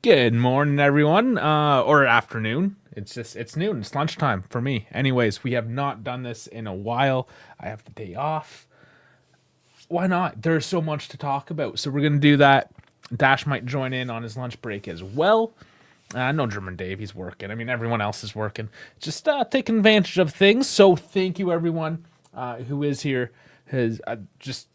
Good morning, everyone, or afternoon. It's noon. It's lunchtime for me. Anyways, we have not done this in a while. I have the day off. Why not? There's so much to talk about. So we're going to do that. Dash might join in on his lunch break as well. No German Dave, he's working. I mean, everyone else is working. Just taking advantage of things. So thank you, everyone who is here. Has just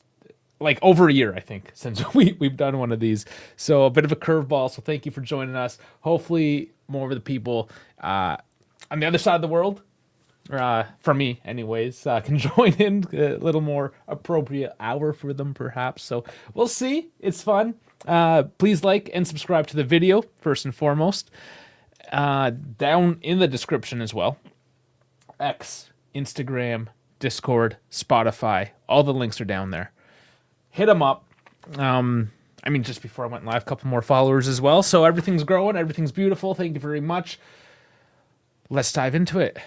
like over a year, I think, since we've done one of these. So a bit of a curveball. So thank you for joining us. Hopefully more of the people on the other side of the world, from me anyways, can join in a little more appropriate hour for them perhaps. So we'll see. It's fun. Please like and subscribe to the video first and foremost. Down in the description as well. X, Instagram, Discord, Spotify, all the links are down there. Hit them up. Just before I went live, a couple more followers as well. So everything's growing. Everything's beautiful. Thank you very much. Let's dive into it.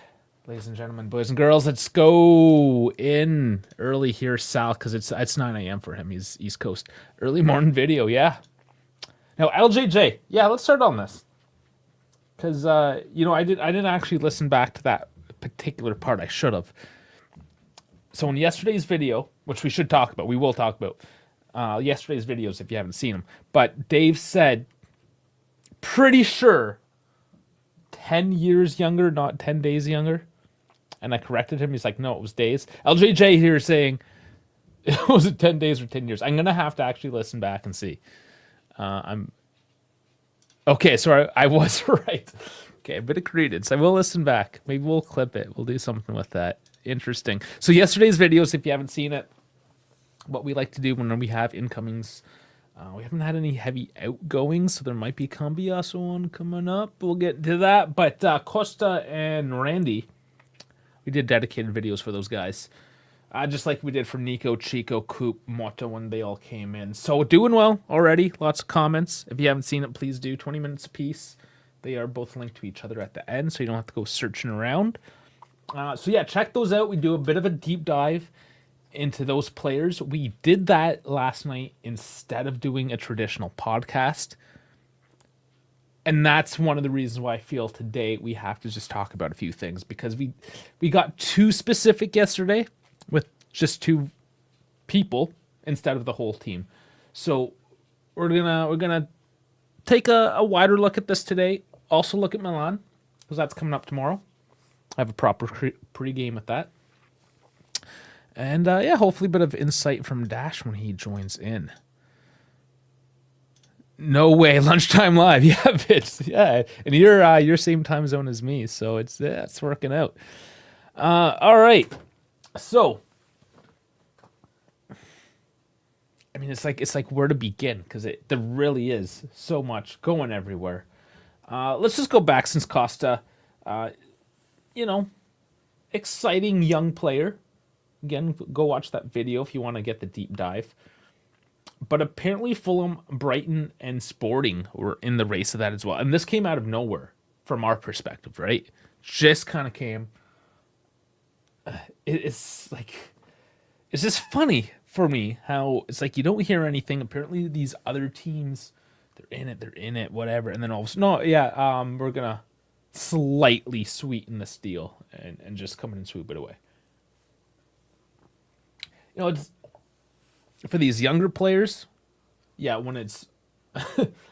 Ladies and gentlemen, boys and girls, let's go in early here, Sal, because it's 9 a.m. for him. He's East Coast. Early morning video, yeah. Now, LJJ, yeah, let's start on this. Because, I didn't actually listen back to that particular part. I should have. So in yesterday's video, which we should talk about, we will talk about yesterday's videos if you haven't seen them. But Dave said, pretty sure 10 years younger, not 10 days younger. And I corrected him. He's like, no, it was days. LJJ here saying, was it 10 days or 10 years? I'm going to have to actually listen back and see. Okay, so I was right. Okay, a bit of credence. I will listen back. Maybe we'll clip it. We'll do something with that. Interesting. So yesterday's videos, if you haven't seen it, what we like to do when we have incomings, we haven't had any heavy outgoings, so there might be Cambiasso one coming up. We'll get to that. But Costa and Randy, we did dedicated videos for those guys. Just like we did for Nico, Chico, Coop, Motto when they all came in. So doing well already. Lots of comments. If you haven't seen it, please do. 20 minutes apiece. They are both linked to each other at the end, so you don't have to go searching around. So yeah, check those out. We do a bit of a deep dive into those players. We did that last night instead of doing a traditional podcast. And that's one of the reasons why I feel today we have to just talk about a few things, because we got too specific yesterday with just two people instead of the whole team. So we're gonna take a wider look at this today. Also look at Milan, because that's coming up tomorrow. I have a proper pregame at that. And hopefully a bit of insight from Dash when he joins in. No way, lunchtime live. Yeah, bitch. Yeah, and you're your same time zone as me, so it's working out. All right. So, I mean, it's like where to begin, because there really is so much going everywhere. Let's just go back since Costa. Exciting young player. Again, go watch that video if you want to get the deep dive. But apparently Fulham, Brighton, and Sporting were in the race of that as well. And this came out of nowhere from our perspective, right? Just kind of came. It's just funny for me how it's like you don't hear anything. Apparently these other teams, they're in it, whatever. And then all of a sudden, we're going to slightly sweeten this deal and just come in and swoop it away. It's for these younger players, when it's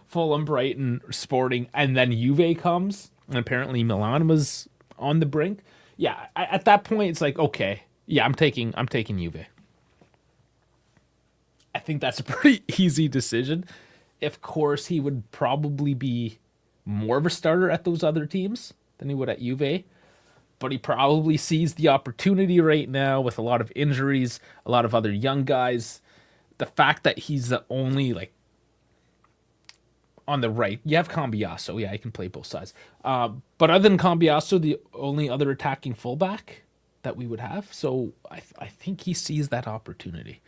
Fulham, Brighton, Sporting, and then Juve comes, and apparently Milan was on the brink. Yeah, at that point it's like, okay, yeah, I'm taking Juve. I think that's a pretty easy decision. Of course, he would probably be more of a starter at those other teams than he would at Juve. But he probably sees the opportunity right now with a lot of injuries, a lot of other young guys. The fact that he's the only, on the right. You have Cambiasso. Yeah, he can play both sides. But other than Cambiasso, the only other attacking fullback that we would have. So I think he sees that opportunity.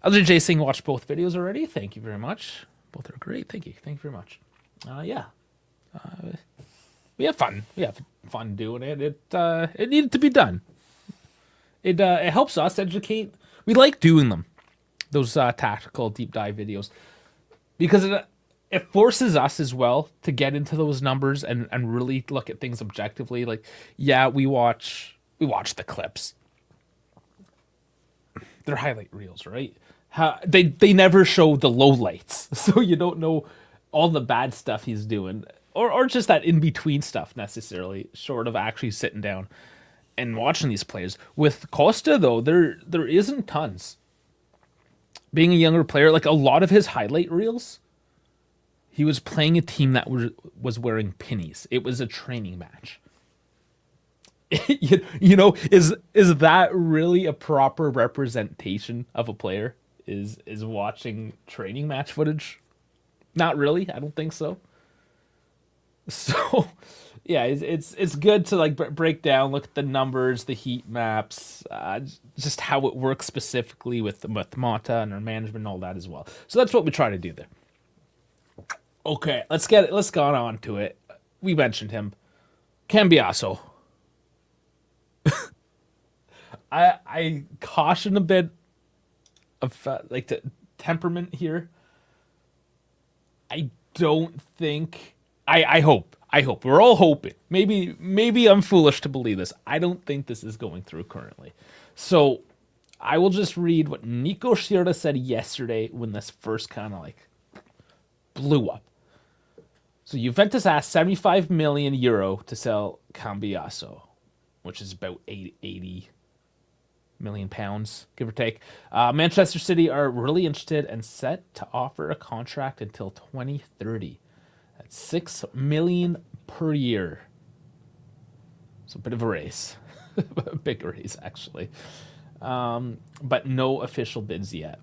LJJ saying watch both videos already. Thank you very much. Both are great. Thank you. Thank you very much. We have fun. We have fun doing it. It needed to be done. It helps us educate. We like doing them, those tactical deep dive videos, because it forces us as well to get into those numbers and really look at things objectively. Like, yeah, we watch the clips. They're highlight reels, right? They never show the lowlights, so you don't know all the bad stuff he's doing, or just that in between stuff necessarily. Short of actually sitting down and watching these players. With Costa though, there isn't tons. Being a younger player, like a lot of his highlight reels, he was playing a team that was wearing pennies. It was a training match. You know, is that really a proper representation of a player? Is watching training match footage? Not really. I don't think so. So, yeah, it's good to like break down, look at the numbers, the heat maps, just how it works specifically with Mata and our management and all that as well. So that's what we try to do there. Okay, let's go on to it. We mentioned him, Cambiaso. I caution a bit of like the temperament here. I don't think. I hope we're all hoping. Maybe I'm foolish to believe this. I don't think this is going through currently. So I will just read what Nico Schirra said yesterday when this first kind of like blew up. So Juventus asked 75 million euro to sell Cambiaso, which is about 80 million pounds, give or take. Manchester City are really interested and set to offer a contract until 2030. That's 6 million per year. So a bit of a race. A big race, actually. But no official bids yet.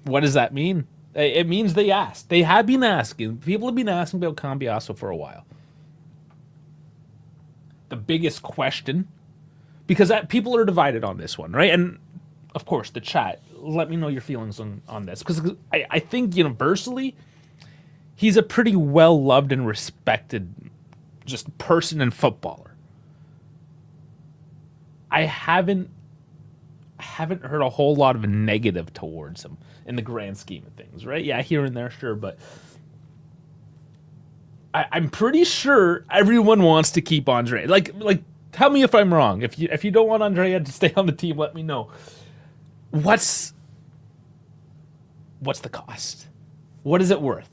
What does that mean? It means they asked. They have been asking. People have been asking about Cambiaso for a while. The biggest question, because people are divided on this one, right? And of course, the chat, let me know your feelings on this, because I think universally, he's a pretty well loved and respected just person and footballer. I haven't heard a whole lot of negative towards him in the grand scheme of things, right? Yeah, here and there, sure, but I'm pretty sure everyone wants to keep Andre. Like, tell me if I'm wrong. If you don't want Andrea to stay on the team, let me know. What's the cost? What is it worth?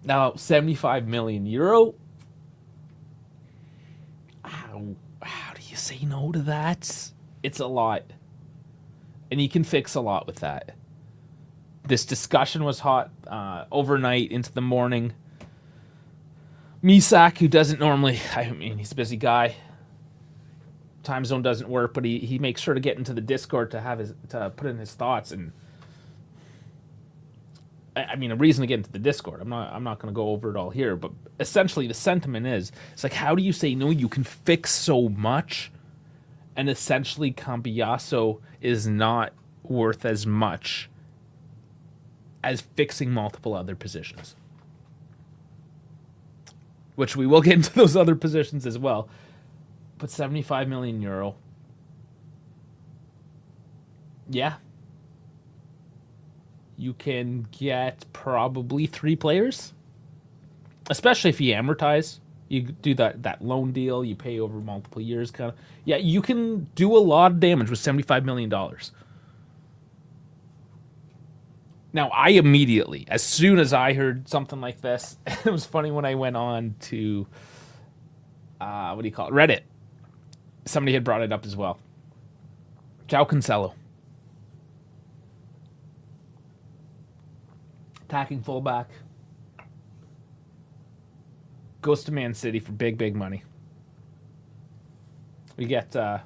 Now, 75 million euro. How do you say no to that? It's a lot. And you can fix a lot with that. This discussion was hot overnight into the morning. Misak, who doesn't normally, I mean, he's a busy guy. Time zone doesn't work, but he makes sure to get into the Discord to put in his thoughts. And I mean, a reason to get into the Discord. I'm not going to go over it all here, but essentially the sentiment is, it's like, how do you say no? You can fix so much, and essentially Cambiaso is not worth as much as fixing multiple other positions. Which we will get into those other positions as well. But 75 million euro. Yeah. You can get probably 3 players. Especially if you amortize. You do that loan deal, you pay over multiple years kind of. Yeah, you can do a lot of damage with $75 million. Now, I immediately, as soon as I heard something like this, it was funny when I went on to, what do you call it, Reddit. Somebody had brought it up as well. João Cancelo. Attacking fullback. Goes to Man City for big money. We get a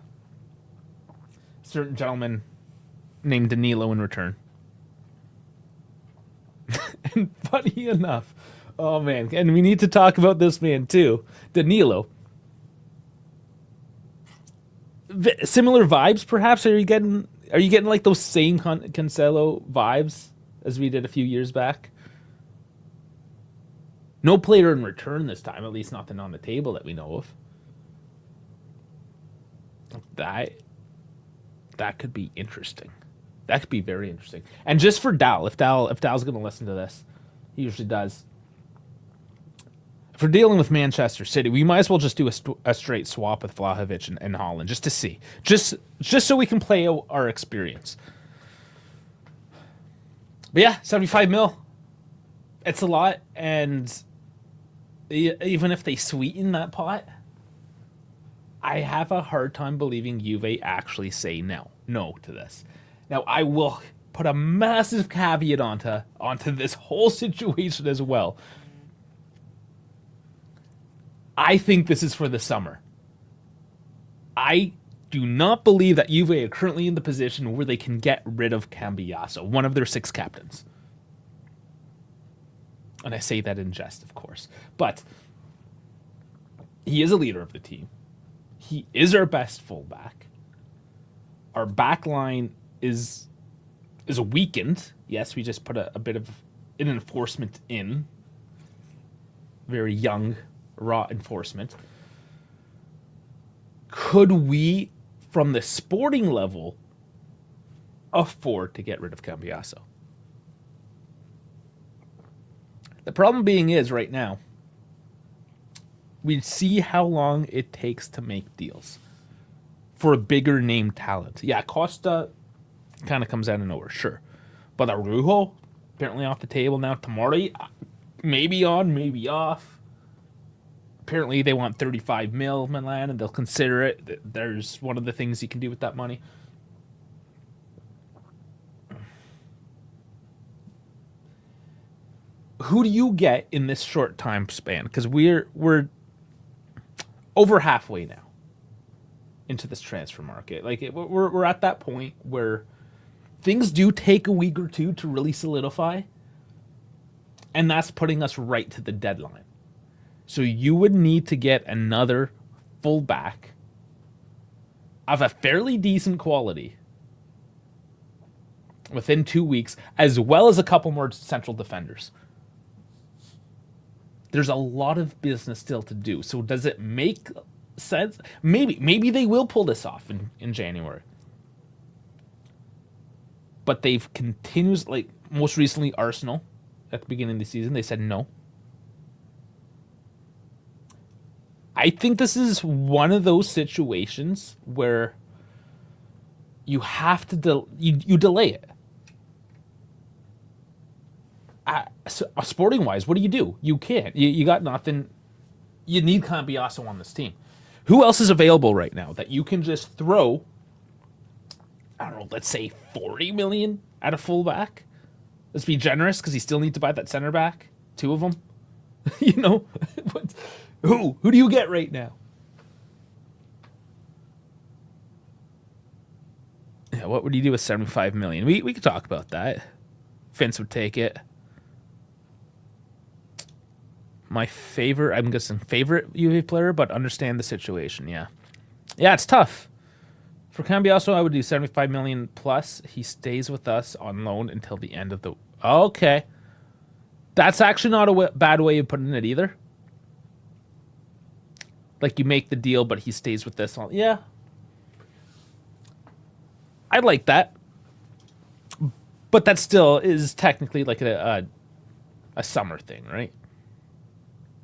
certain gentleman named Danilo in return. And funny enough, oh man, and we need to talk about this man too, Danilo. Similar vibes, perhaps? Are you getting like those same Cancelo vibes as we did a few years back? No player in return this time, at least nothing on the table that we know of. That could be interesting. That could be very interesting. And just for Dal, if Dal's going to listen to this, he usually does. If we're dealing with Manchester City, we might as well just do a straight swap with Vlahovic and Haaland just to see, just so we can play our experience. But yeah, 75 mil. It's a lot, and even if they sweeten that pot, I have a hard time believing Juve actually say no to this. Now, I will put a massive caveat onto this whole situation as well. I think this is for the summer. I do not believe that Juve are currently in the position where they can get rid of Cambiasso, one of their 6 captains. And I say that in jest, of course. But he is a leader of the team. He is our best fullback. Our back line is weakened. Yes, we just put a bit of an enforcement in. Very young, raw enforcement. Could we, from the sporting level, afford to get rid of Cambiasso? The problem being is, right now, we see how long it takes to make deals for a bigger name talent. Yeah, Costa kind of comes out of nowhere, sure. But Araujo, apparently off the table now. Tomori, maybe on, maybe off. Apparently they want 35 mil, Milan, and they'll consider it. There's one of the things you can do with that money. Who do you get in this short time span? Because we're over halfway now into this transfer market. Like we're at that point where things do take a week or two to really solidify, and that's putting us right to the deadline. So you would need to get another fullback of a fairly decent quality within 2 weeks, as well as a couple more central defenders. There's a lot of business still to do. So does it make sense? Maybe they will pull this off in January. But they've continued, like most recently Arsenal at the beginning of the season, they said no. I think this is one of those situations where you have to you delay it. Sporting wise, what do? You can't. You got nothing. You need Cambiasso on this team. Who else is available right now that you can just throw, I don't know, let's say 40 million at a fullback? Let's be generous because you still need to buy that center back. 2 of them. You know? Who do you get right now? Yeah, what would you do with 75 million? We could talk about that. Vince would take it. My favorite, I'm guessing favorite UV player, but understand the situation, yeah. Yeah, it's tough. For Cambiasso, I would do 75 million plus. He stays with us on loan until the end of the... Okay. That's actually not a bad way of putting it either. Like, you make the deal, but he stays with this. Yeah. I like that. But that still is technically like a summer thing, right?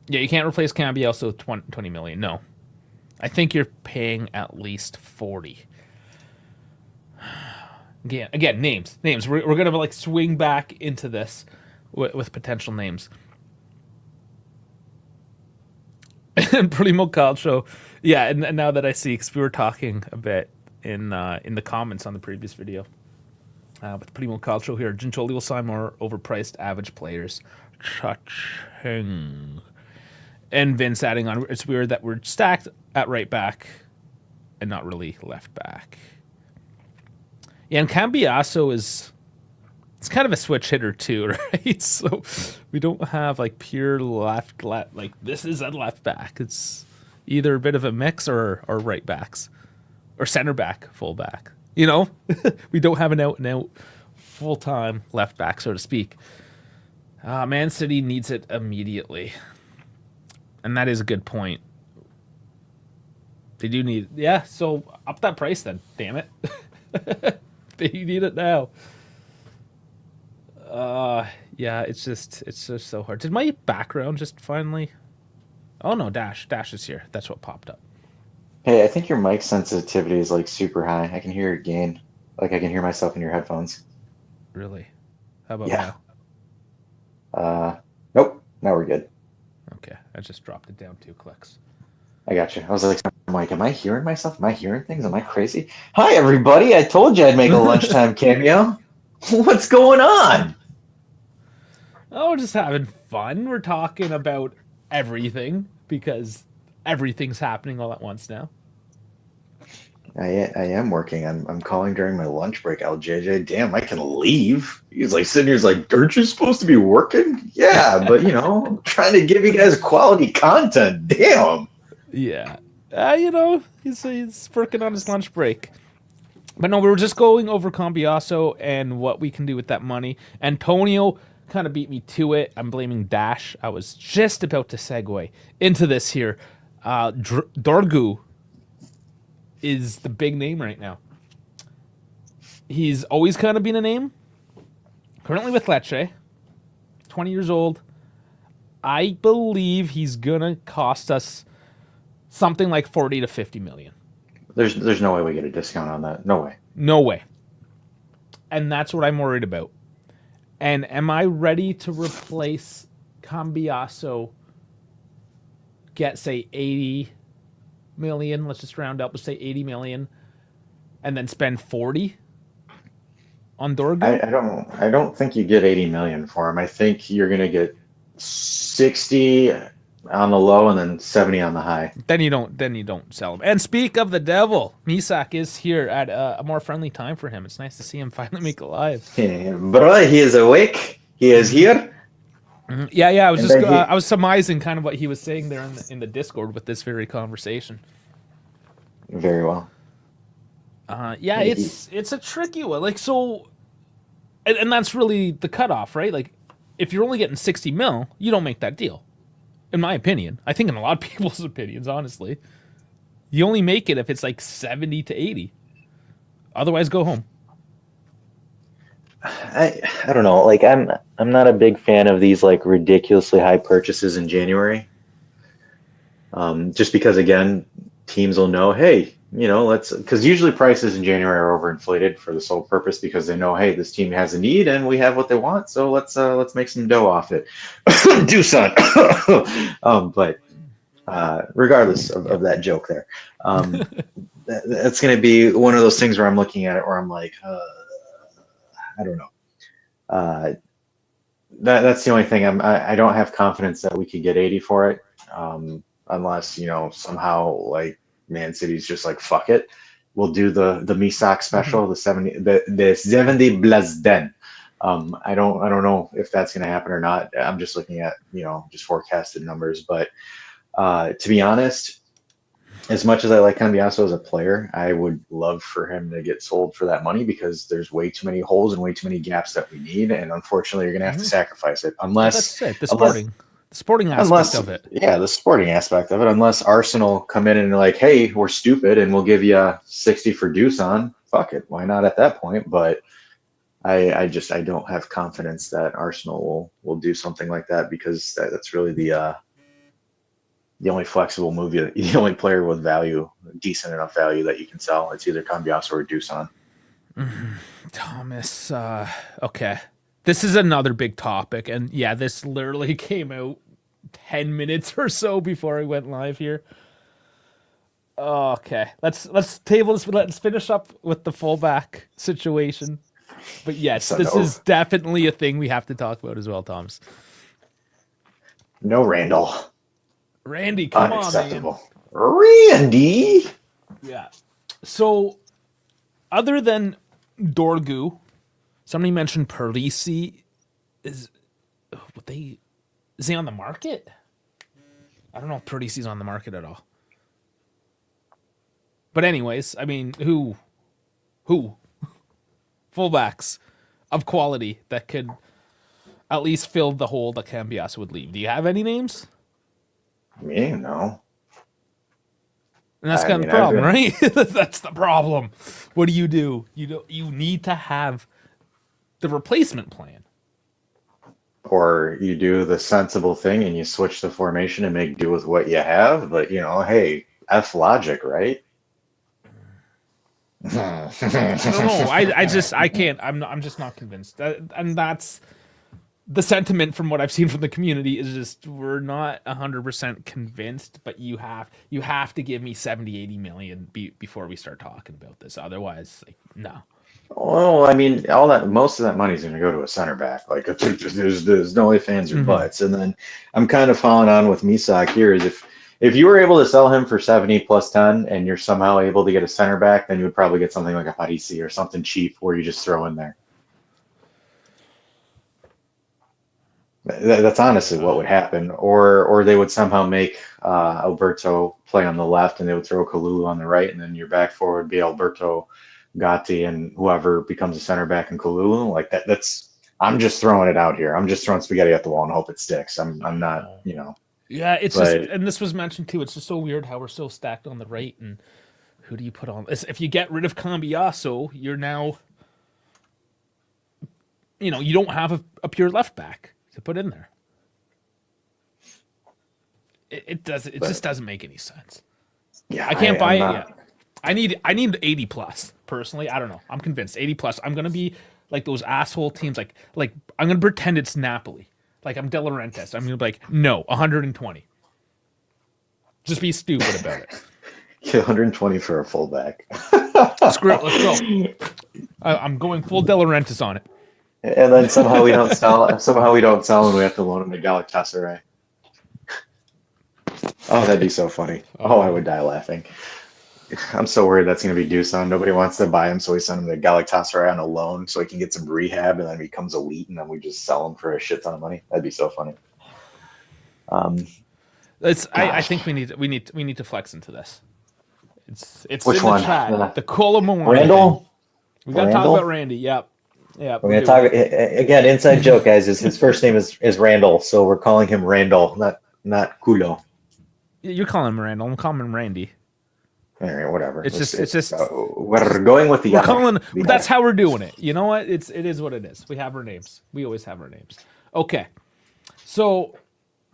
Yeah, you can't replace Cambiasso with 20 million. No. I think you're paying at least 40. Again, names. We're going to like swing back into this with potential names. And Primo Calcio. Yeah, and now that I see, because we were talking a bit in the comments on the previous video. With Primo Calcio here, Gintoli will sign more overpriced average players. Cha-ching. And Vince adding on, it's weird that we're stacked at right back and not really left back. Yeah, and Cambiasso it's kind of a switch hitter too, right? So we don't have like pure left, like this is a left back. It's either a bit of a mix or right backs or center back, full back. You know, we don't have an out and out full-time left back, so to speak. Man City needs it immediately. And that is a good point. They do need... Yeah, so up that price then. Damn it. You need it now. Yeah, it's just so hard. Did my background just finally? Oh no, Dash is here. That's what popped up. Hey, I think your mic sensitivity is like super high. I can hear your gain. Like I can hear myself in your headphones. Really? How about Yeah. now? Uh, nope. Now we're good. Okay, I just dropped it down 2 clicks. I got you. I was like, am I hearing myself? Am I hearing things? Am I crazy? Hi, everybody. I told you I'd make a lunchtime cameo. What's going on? Oh, we're just having fun. We're talking about everything because everything's happening all at once now. I am working. I'm calling during my lunch break, LJJ. Damn, I can leave. He's like sitting here, he's like, aren't you supposed to be working? Yeah, but I'm trying to give you guys quality content. Damn. Yeah. He's working on his lunch break. But no, we were just going over Cambiasso and what we can do with that money. Antonio kind of beat me to it. I'm blaming Dash. I was just about to segue into this here. Dorgu is the big name right now. He's always kind of been a name. Currently with Lecce, 20 years old. I believe he's gonna cost us something like 40 to 50 million. There's no way we get a discount on that. No way. No way. And that's what I'm worried about. And am I ready to replace Cambiasso? Get say 80 million. Let's just round up. Let's say 80 million, and then spend 40 on Dorgu. I don't think you get 80 million for him. I think you're gonna get 60 on the low and then 70 on the high. Then you don't sell him. And speak of the devil, Misak is here at a more friendly time for him. It's nice to see him finally make a live. Bro, he is awake. He is here. Yeah. I was And just then he, I was surmising kind of what he was saying there in the Discord with this very conversation. very well. Yeah, it's a tricky one. Like so, and that's really the cutoff, right? Like, if you're only getting 60 mil, you don't make that deal. In my opinion, I think in a lot of people's opinions, honestly, you only make it if it's like 70 to 80. Otherwise, go home. I don't know. Like I'm not a big fan of these like ridiculously high purchases in January. Just because again, teams will know, hey, let's because usually prices in January are overinflated for the sole purpose because they know, hey, this team has a need and we have what they want, so let's make some dough off it. Do son. But regardless of that joke there, that's going to be one of those things where I'm looking at it where I'm like, I don't know. That's the only thing. I don't have confidence that we could get 80 for it, unless somehow like Man City's just like fuck it. We'll do the Misak special, the 70 Blazden. I don't know if that's going to happen or not. I'm just looking at just forecasted numbers, but to be honest, as much as I like Cambiasso as a player, I would love for him to get sold for that money because there's way too many holes and way too many gaps that we need, and unfortunately, you're going to have to sacrifice it Well, that's it. The sporting aspect unless of it. yeah, the sporting aspect of it. Unless Arsenal come in and they're like, hey, we're stupid and we'll give you 60 for Dusan. Fuck it, why not at that point? But I don't have confidence that Arsenal will do something like that because that's really the only flexible move, the only player with value, decent enough value that you can sell. It's either Cambiasso or Dusan. Thomas. Okay. This is another big topic, and yeah, this literally came out 10 minutes or so before I went live here. Okay, let's table this. Let's finish up with the fullback situation. But yes, So this is definitely a thing we have to talk about as well, Thomas. no Randall. Randy, come Unacceptable. on, man. Randy. Yeah. So, other than Dorgu, somebody mentioned Parisi. Is he on the market? I don't know if Parisi's on the market at all. But anyways, I mean, who fullbacks of quality that could at least fill the hole that Cambiasso would leave? Do you have any names? Me, no. And that's I kind of mean, the I've problem, been, right? That's the problem. What do? You need to have the replacement plan. or you do the sensible thing and you switch the formation and make do with what you have. But hey, F logic, right? I don't know. I can't. I'm just not convinced. And that's the sentiment from what I've seen from the community is just we're not 100% convinced. But you have to give me 70, 80 million before we start talking about this. Otherwise, like, no. Well, I mean, all that most of that money is going to go to a center back. Like there's no ifs, ands, or Mm-hmm. buts. And then I'm kind of following on with Misak here is if you were able to sell him for 70 plus 10 and you're somehow able to get a center back, then you would probably get something like a Parisi or something cheap where you just throw in there. That's honestly Yeah. what would happen, or they would somehow make Alberto play on the left, and they would throw Kalulu on the right, and then your back four would be Alberto, Gatti, and whoever becomes a center back in Kalulu. Like that. I'm just throwing it out here. I'm just throwing spaghetti at the wall and hope it sticks. I'm not, Yeah, it's just, but and this was mentioned too. It's just so weird how we're so stacked on the right, and who do you put on? If you get rid of Cambiaso, you're now, you don't have a pure left back to put in there. It does. It but just doesn't make any sense. yeah, I can't buy I'm it not. yet. I need 80 plus personally. I don't know. I'm convinced 80 plus. I'm gonna be like those asshole teams. Like I'm gonna pretend it's Napoli. Like I'm De Laurentiis. I'm gonna be like no 120. Just be stupid about it. 120 for a fullback. Screw it. Let's go. I'm going full De Laurentiis on it. And then somehow we don't sell. Somehow we don't sell, and we have to loan him to Galatasaray. Oh, that'd be so funny. Oh, I would die laughing. I'm so worried that's going to be Dusan. Nobody wants to buy him, so we send him to Galatasaray on a loan so he can get some rehab, and then he becomes elite, and then we just sell him for a shit ton of money. That'd be so funny. I think we need to flex into this. It's Which in the one? chat. The Colomoni Randall? thing. We got to talk about Randy. Yep. We're going to talk again. Inside joke, guys. His first name is Randall, so we're calling him Randall, not Kulo. You're calling him Randall. I'm calling him Randy. All right, whatever. It's just we're going with the. We're calling. That's how we're doing it. You know what? It is what it is. We have our names. We always have our names. Okay. So,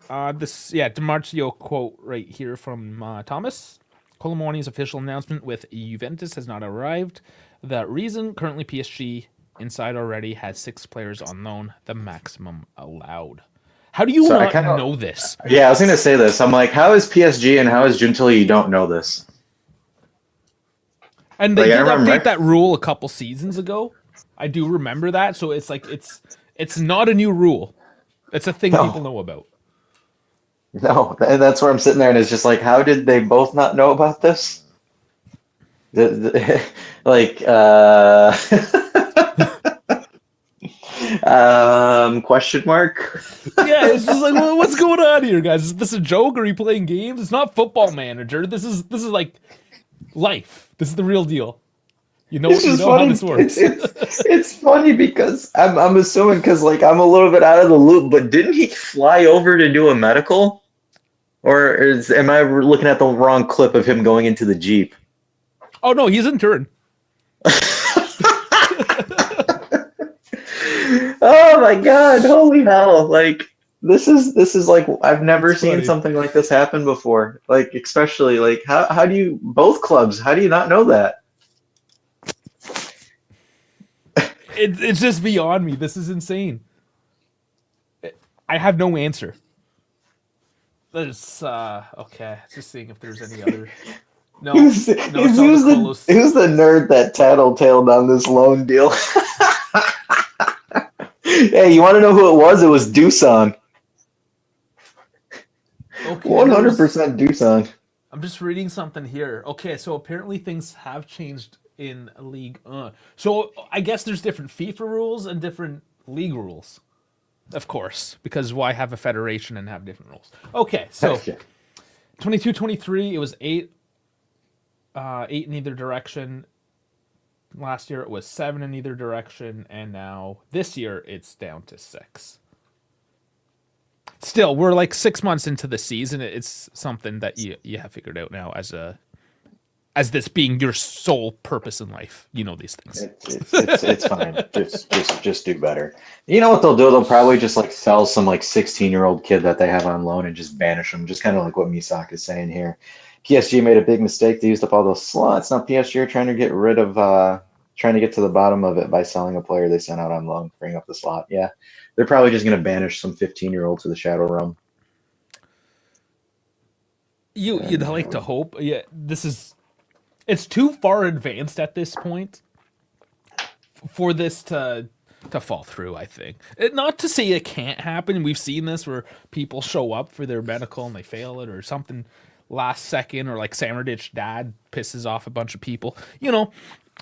DiMarzio quote right here from Thomas. Colomoni's official announcement with Juventus has not arrived. The reason currently PSG inside already has 6 players on loan, the maximum allowed. How do you not know this? Yeah, I was going to say this. I'm like, how is PSG and how is Gentili you don't know this? And they did update that rule a couple seasons ago. I do remember that. So it's like it's not a new rule. It's a thing people know about. No, and that's where I'm sitting there, and it's just like, how did they both not know about this? Question mark? Yeah, it's just like, well, what's going on here, guys? Is this a joke? Are you playing games? It's not Football Manager. This is like life. This is the real deal. You know how this works. It's funny because I'm assuming because like I'm a little bit out of the loop, but didn't he fly over to do a medical? Or am I looking at the wrong clip of him going into the Jeep? Oh no, he's in turn. Oh my god, holy hell. Like this is like I've never seen something like this happen before. Like especially like how do you both clubs, how do you not know that? It's just beyond me. This is insane. I have no answer. There's okay. Just seeing if there's any other. No, who's the nerd that tattletaled on this loan deal? Hey, you want to know who it was? It was Dusan. Okay, 100% Dusan. I'm just reading something here. Okay, so apparently things have changed in League 1. So I guess there's different FIFA rules and different league rules. Of course, because why have a federation and have different rules? Okay, so 22-23, it was 8 in either direction. Last year it was 7 in either direction, and now this year it's down to 6. Still, we're like 6 months into the season. It's something that you have figured out now as a as this being your sole purpose in life. You know these things. It's fine. Just do better. You know what they'll do? They'll probably just like sell some like 16-year-old kid that they have on loan and just banish them. Just kind of like what Misak is saying here. PSG made a big mistake. They used up all those slots. Now PSG are trying to get rid of, trying to get to the bottom of it by selling a player they sent out on loan, bring up the slot. Yeah, they're probably just going to banish some 15-year-old to the Shadow Realm. You'd like to hope. Yeah, it's too far advanced at this point for this to fall through, I think. Not to say it can't happen. We've seen this where people show up for their medical and they fail it or something last second, or like Samarditch dad pisses off a bunch of people. You know,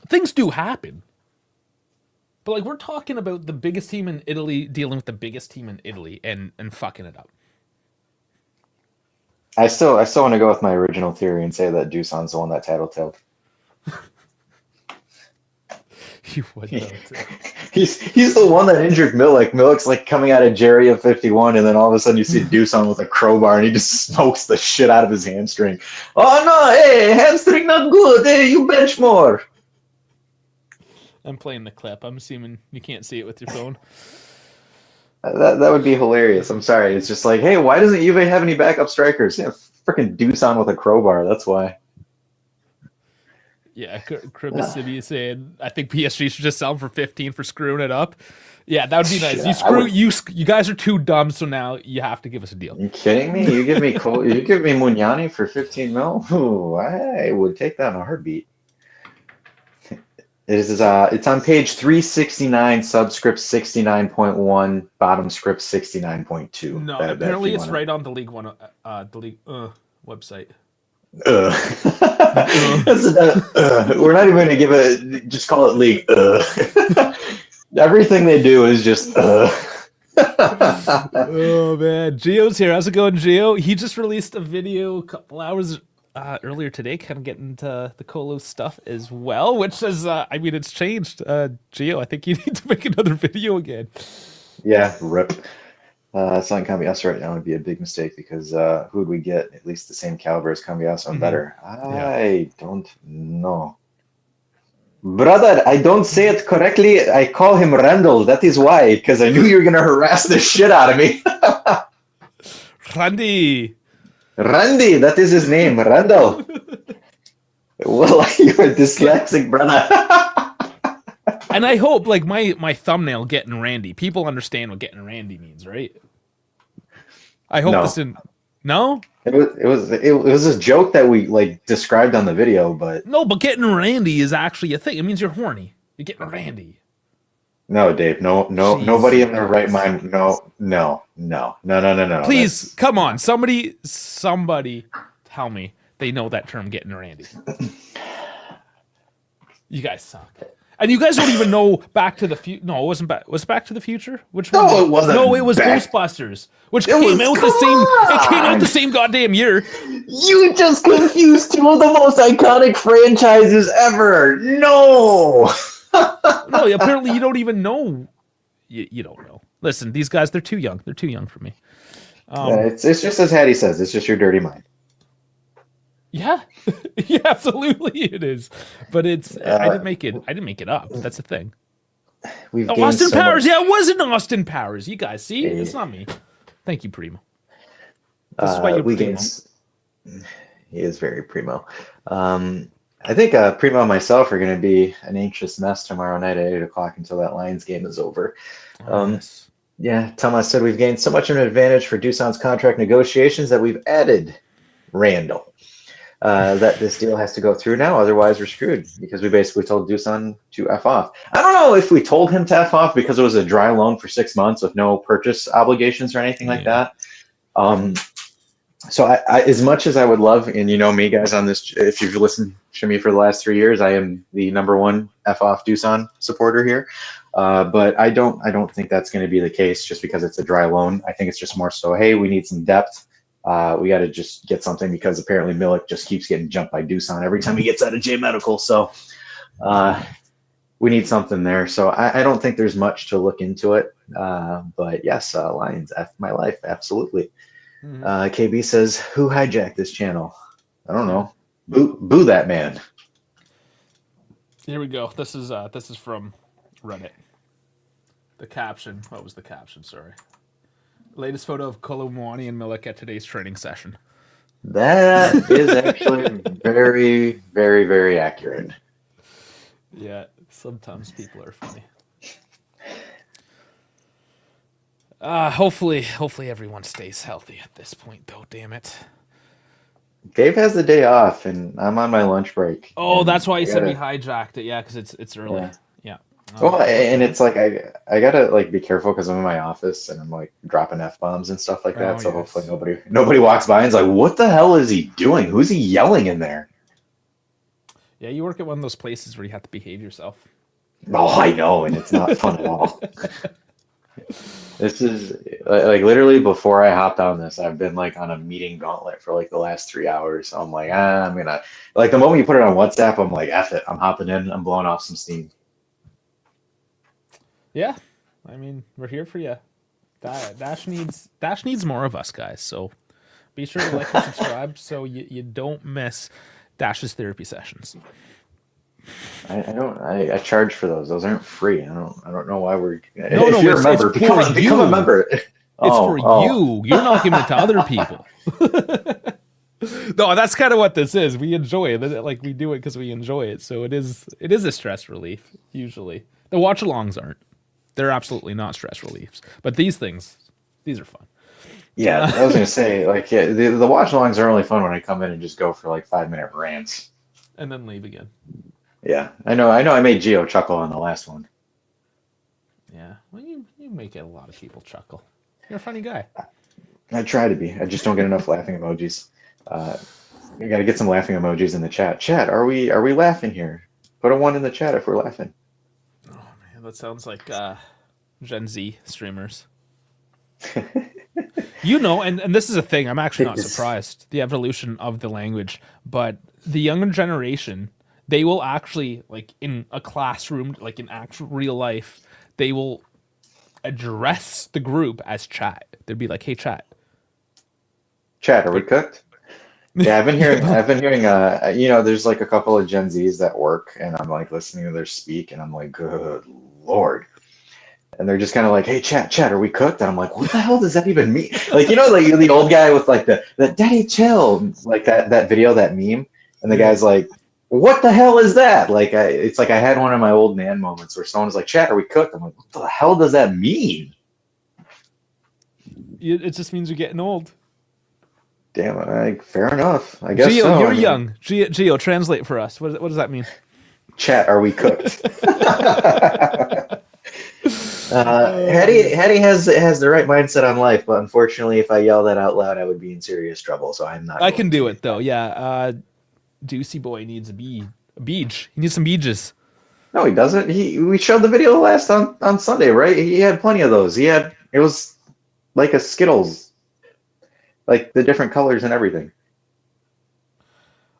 things do happen. But like, we're talking about the biggest team in Italy dealing with the biggest team in Italy and fucking it up. I still want to go with my original theory and say that Dusan's the one that tattletaled. You would know too. He's the one that injured Milik. Milik's like coming out of Jerry of 51, and then all of a sudden you see Dusan with a crowbar, and he just smokes the shit out of his hamstring. Oh no! Hey, hamstring not good. Hey, you bench more. I'm playing the clip. I'm assuming you can't see it with your phone. That would be hilarious. I'm sorry. It's just like, hey, why doesn't Juve have any backup strikers? Yeah, freaking Dusan with a crowbar. That's why. Yeah, Kribisibi saying, I think PSG should just sell him for 15 for screwing it up. Yeah, that would be nice. You guys are too dumb, so now you have to give us a deal. You kidding me? You give me Mugnani for 15 mil? Ooh, I would take that in a heartbeat. It's on page 369, subscript 69.1, bottom script 69.2. No, apparently it's right on the League One website. We're not even going to give it. Just call it League. Everything they do is just. Oh man, Gio's here. How's it going, Gio? He just released a video a couple hours earlier today, kind of getting into the Colo stuff as well, which is, I mean, it's changed. Gio, I think you need to make another video again. Yeah, rip. Selling Cambiasso right now would be a big mistake because who would we get? At least the same caliber as Cambiasso and better. I don't know. Brother, I don't say it correctly. I call him Randall. That is why, because I knew you were going to harass the shit out of me. Randy, that is his name, Randall. Well, you're dyslexic, brother. And I hope, like, my thumbnail, Getting Randy, people understand what Getting Randy means, right? I hope this didn't... No? It was a joke that we, like, described on the video, but... No, but Getting Randy is actually a thing. It means you're horny. You're getting Randy. No, Dave. No, Jesus. Nobody in their right mind. No. Please, come on. Somebody tell me they know that term, Getting Randy. You guys suck. And you guys don't even know Back to the Future. No, it wasn't Back. Was it Back to the Future? Which one? No, it wasn't. No, it was Ghostbusters, which came out the same goddamn year. You just confused two of the most iconic franchises ever. No. No, apparently you don't even know. You don't know. Listen, these guys, they're too young. They're too young for me. It's just as Hattie says. It's just your dirty mind. Yeah, yeah, absolutely it is. But it's I didn't make it up. That's the thing. Austin Powers. Yeah, it wasn't Austin Powers. You guys see, it's not me. Thank you, Primo. This is why you're Primo. He is very Primo. I think Primo and myself are going to be an anxious mess tomorrow night at 8:00 until that Lions game is over. Yes. Yeah, Thomas said we've gained so much of an advantage for Dusan's contract negotiations that we've added Randall. That this deal has to go through now, otherwise we're screwed, because we basically told Dusan to F off. I don't know if we told him to F off because it was a dry loan for 6 months with no purchase obligations or anything like that. So I, as much as I would love, and you know me guys on this, if you've listened to me for the last 3 years, I am the #1 F off Dusan supporter here. But I don't think that's going to be the case just because it's a dry loan. I think it's just more so, hey, we need some depth. We got to just get something because apparently Milik just keeps getting jumped by Dusan every time he gets out of J Medical. So we need something there. So I don't think there's much to look into it. But yes, Lions F my life. Absolutely. KB says, who hijacked this channel? I don't know. Boo that man. Here we go. This is from Reddit. The caption. What was the caption? Sorry. Latest photo of Kolomwani and Milik at today's training session. That is actually very, very, very accurate. Yeah, sometimes people are funny. Hopefully everyone stays healthy at this point, though. Damn it. Dave has the day off, and I'm on my lunch break. Oh, and that's why I you said we gotta- hijacked it. Yeah, because it's early. Yeah. Yeah. Well, and it's like I gotta like be careful because I'm in my office and I'm like dropping f-bombs and stuff like that. Oh, So yes. hopefully nobody walks by and's like, "What the hell is he doing? Who's he yelling in there?" Yeah, you work at one of those places where you have to behave yourself. Oh, I know, and it's not fun at all. This is like literally before I hopped on this, I've been like on a meeting gauntlet for like the last 3 hours. So I'm like, I'm gonna like the moment you put it on WhatsApp, I'm like, F it, I'm hopping in, I'm blowing off some steam. Yeah, I mean, we're here for you. Dash needs more of us, guys. So be sure to like and subscribe so you don't miss Dash's therapy sessions. I charge for those. Those aren't free. I don't know why we're. No, if you're a member, it's become a member. It's for you. You're not giving it to other people. No, that's kind of what this is. We enjoy it. Like we do it because we enjoy it. So it is a stress relief. Usually, the watch-alongs aren't. They're absolutely not stress reliefs. But these are fun. Yeah, I was gonna say like yeah, the watch-alongs are only fun when I come in and just go for like 5-minute rants. And then leave again. Yeah, I know. I made Gio chuckle on the last one. Yeah, well, you make a lot of people chuckle. You're a funny guy. I try to be. I just don't get enough laughing emojis. You got to get some laughing emojis in the chat. Chat, are we laughing here? Put a 1 in the chat if we're laughing. Oh man, that sounds like Gen Z streamers. And this is a thing. I'm actually not surprised. The evolution of the language, but the younger generation, they will actually like in a classroom, like in actual real life, they will address the group as chat. They'd be like, "Hey, chat." Chat, are we cooked? Yeah, I've been hearing. There's like a couple of Gen Zs that work, and I'm like listening to their speak, and I'm like, good lord. And they're just kind of like, "Hey, chat, are we cooked?" And I'm like, "What the hell does that even mean?" Like, like the old guy with like the "Daddy chill," like that video, that meme, and the guy's like, "What the hell is that?" Like, it's like I had one of my old man moments where someone was like, "Chat, are we cooked?" I'm like, "What the hell does that mean?" It just means you're getting old. Damn, fair enough. I guess Gio, so. you're young. Gio, translate for us. What does that mean? Chat, are we cooked? Hetty has the right mindset on life, but unfortunately, if I yell that out loud, I would be in serious trouble. So I'm not. I can do it though. Yeah. Juicy boy needs a beej. He needs some beeges. No, he doesn't. We showed the video last on Sunday, right? He had plenty of those. It was like a Skittles, like the different colors and everything.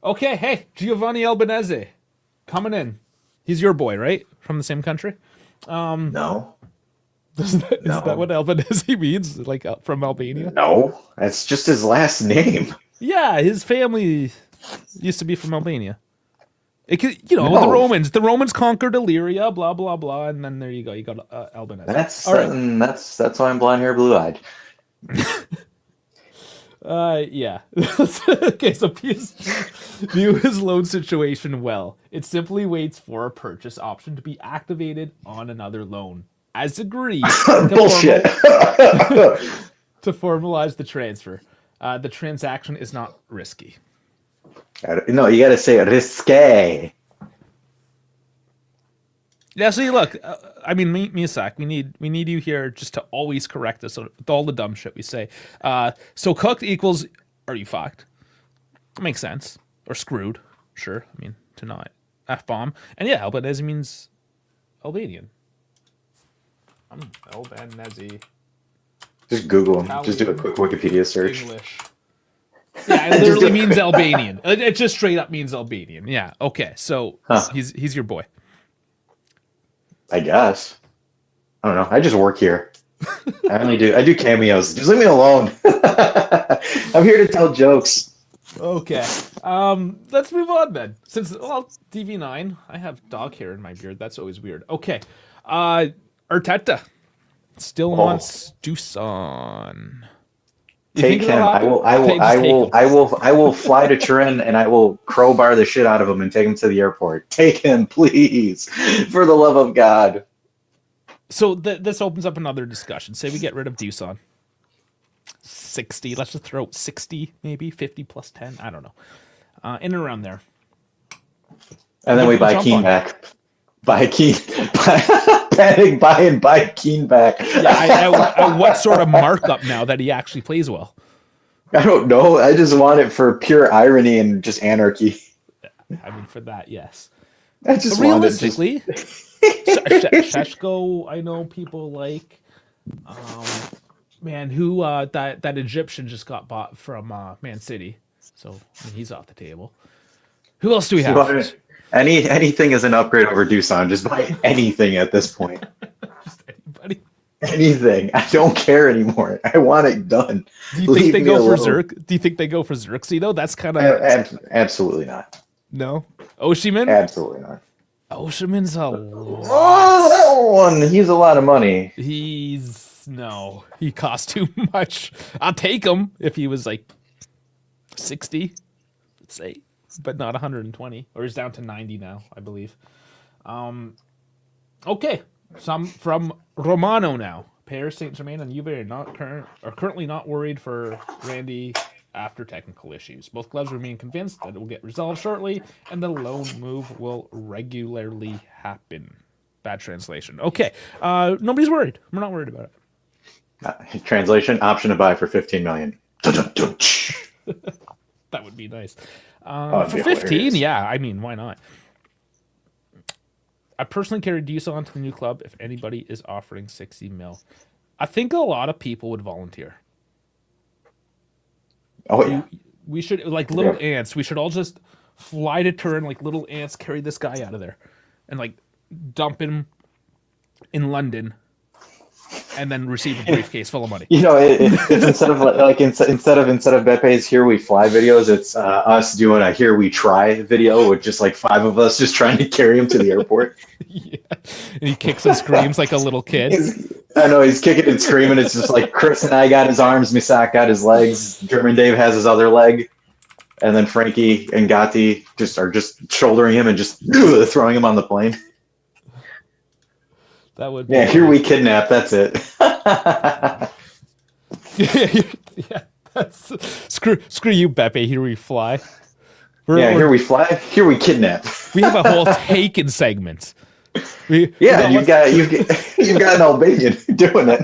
Okay, hey, Giovanni Albanese, coming in. He's your boy, right? From the same country? No. Is that what Albanese means? Like from Albania? No, that's just his last name. Yeah, his family used to be from Albania. The Romans conquered Illyria, blah blah blah, and then there you go. You got Albanese. That's why I'm blonde hair, blue eyed. Yeah. Okay, so PSG view his loan situation well. It simply waits for a purchase option to be activated on another loan. As agreed. Bullshit. To formalize the transfer. The transaction is not risky. No, you got to say risque. Yeah, so look, Misak, we need you here just to always correct us with all the dumb shit we say. So cooked equals, are you fucked? Makes sense. Or screwed. Sure. I mean, to not F-bomb. And yeah, Albanese means Albanian. I'm Albanese. Just Google him. Just do a quick Wikipedia search. English. Yeah, it literally means Albanian. It just straight up means Albanian. Yeah, okay. So he's your boy. I guess. I don't know. I just work here. I do cameos. Just leave me alone. I'm here to tell jokes. Okay. Let's move on then. Since DV9, I have dog hair in my beard. That's always weird. Okay. Arteta still wants Dusan. You Take him. I will fly to Turin and I will crowbar the shit out of him and take him to the airport. Take him, please, for the love of God. So this opens up another discussion. Say we get rid of Dusan. 60. Let's just throw 60, maybe 50 plus 10. I don't know. In and around there. And then we buy Keane back. Buy Keane. Panic buy and buy Keane back. Yeah, what sort of markup now that he actually plays well? I don't know. I just want it for pure irony and just anarchy. I mean, for that, yes. I just realistically, Sheshko, I know people like. Man, who that Egyptian just got bought from Man City, so I mean, he's off the table. Who else do we have? Anything is an upgrade over Dusan. Just buy anything at this point. Just anybody. Anything. I don't care anymore. I want it done. Do you think they go for Zirk? Do you think they go for Xerxes though? That's kind of absolutely not. No. Oshiman? Absolutely not. Oshiman's a lot. Oh, that one. He's a lot of money. He costs too much. I'll take him if he was like 60, let's say, but not 120, or he's down to 90 now, I believe. Okay, some from Romano now. Paris Saint-Germain and Juve are currently not worried for Randy after technical issues. Both clubs remain convinced that it will get resolved shortly, and the loan move will regularly happen. Bad translation. Okay, nobody's worried. We're not worried about it. Translation: option to buy for 15 million. That would be nice. For 15, hilarious. Yeah, I mean, why not? I personally carry Dusan to the new club if anybody is offering 60 mil. I think a lot of people would volunteer. Oh yeah. We should, like little ants. We should all just fly to Turin like little ants, carry this guy out of there, and like dump him in London. And then receive a briefcase full of money. You know, it's instead of Bepe's "Here We Fly" videos, it's us doing a "Here We Try" video with just like 5 of us just trying to carry him to the airport. Yeah, and he kicks and screams like a little kid. I know he's kicking and screaming. It's just like Chris and I got his arms, Misak got his legs, German Dave has his other leg, and then Frankie and Gatti are just shouldering him and just throwing him on the plane. That would be here we kidnap. That's it. Yeah, that's screw you, Beppe. Here we fly. Here we fly. Here we kidnap. We have a whole Taken segment. You've got an Albanian doing it.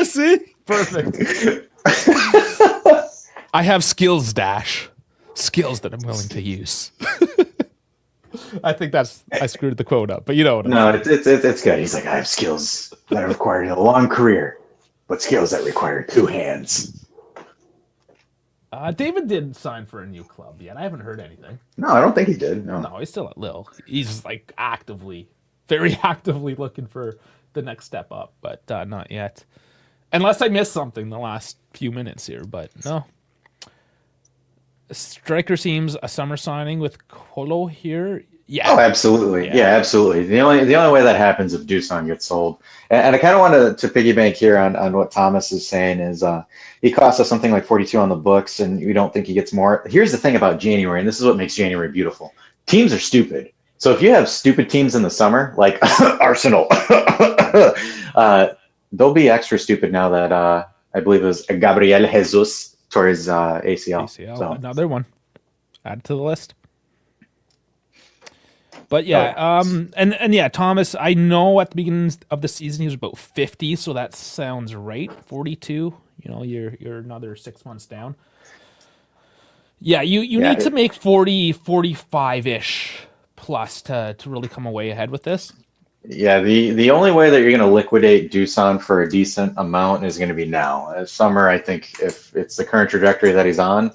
See, perfect. I have skills that I'm willing to use. I think I screwed the quote up, but you know what I mean. It's good. He's like, I have skills that require a long career, but skills that require 2 hands. David didn't sign for a new club yet. I haven't heard anything. No, I don't think he did. No, he's still at Lille. He's like very actively looking for the next step up, but not yet. Unless I missed something the last few minutes here, but no. Striker seems a summer signing with Colo here. Yeah. Oh, absolutely. Yeah, absolutely. The only way that happens if Dusan gets sold, and I kind of wanted to piggyback here on what Thomas is saying is he costs us something like 42 on the books, and we don't think he gets more. Here's the thing about January, and this is what makes January beautiful. Teams are stupid. So if you have stupid teams in the summer, like Arsenal, they'll be extra stupid now that I believe it was Gabriel Jesus tore his ACL. So. Another one. Add to the list. But yeah, and yeah, Thomas, I know at the beginning of the season he was about 50, so that sounds right. 42, you're another 6 months down. Yeah, you need to make 40, 45-ish plus to really come away ahead with this. Yeah, the only way that you're going to liquidate Dusan for a decent amount is going to be now. Summer, I think, if it's the current trajectory that he's on,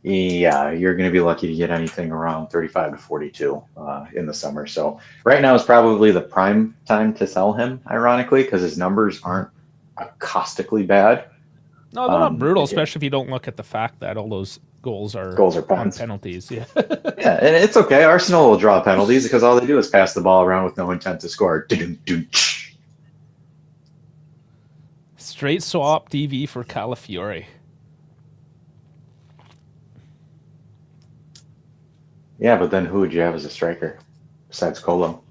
you're going to be lucky to get anything around 35 to 42 in the summer. So right now is probably the prime time to sell him, ironically, because his numbers aren't caustically bad. No, they're not brutal, especially if you don't look at the fact that all those goals are Goals are on points. penalties. Yeah. Yeah, and it's okay. Arsenal will draw penalties because all they do is pass the ball around with no intent to score. Straight swap DV for Calafiore. Yeah, but then who would you have as a striker besides Colo?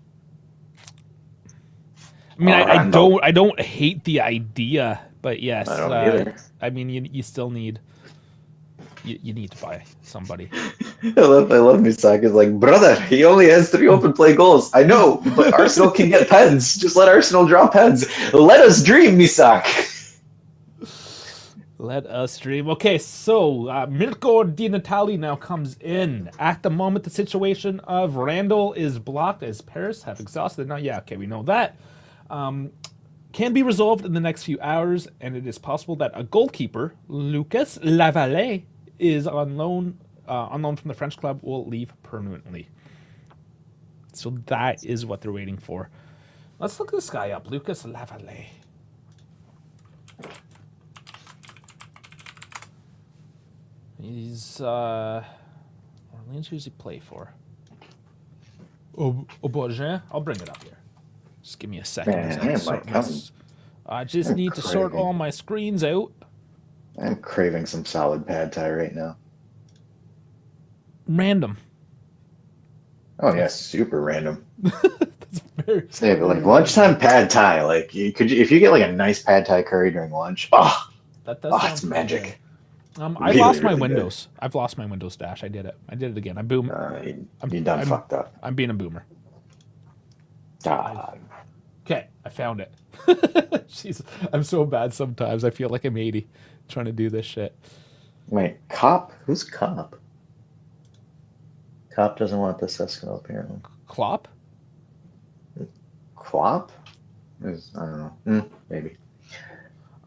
I mean, I don't hate the idea, but yes, I don't either. I mean, you still need you need to buy somebody. I love Misak is like, brother, he only has 3 open play goals. I know, but Arsenal can get pens. Just let Arsenal draw pens. Let us dream, Misak. Let us dream. Okay, so Mirko Di Natale now comes in. At the moment, the situation of Randall is blocked as Paris have exhausted. Now, yeah, okay, we know that. Can be resolved in the next few hours, and it is possible that a goalkeeper, Lucas Lavallee, is on loan from the French club, will leave permanently. So that is what they're waiting for. Let's look this guy up, Lucas Lavallee. He's Orleans. Who's he play for? Aubergine. I'll bring it up here. Just give me a second. I just need to sort all my screens out. I'm craving some solid pad thai right now. Random. Oh yeah, super random. That's very. Say, but like lunchtime pad thai, like if you get like a nice pad thai curry during lunch, it's magic. I lost my Windows. Good. I've lost my Windows Dash. I did it. I did it again. I'm fucked up. I'm being a boomer. Okay, I found it. Jeez, I'm so bad sometimes. I feel like I'm 80 trying to do this shit. Wait, Cop? Who's Cop? Cop doesn't want this Eskimo apparently. Klopp? Klopp? I don't know. Maybe.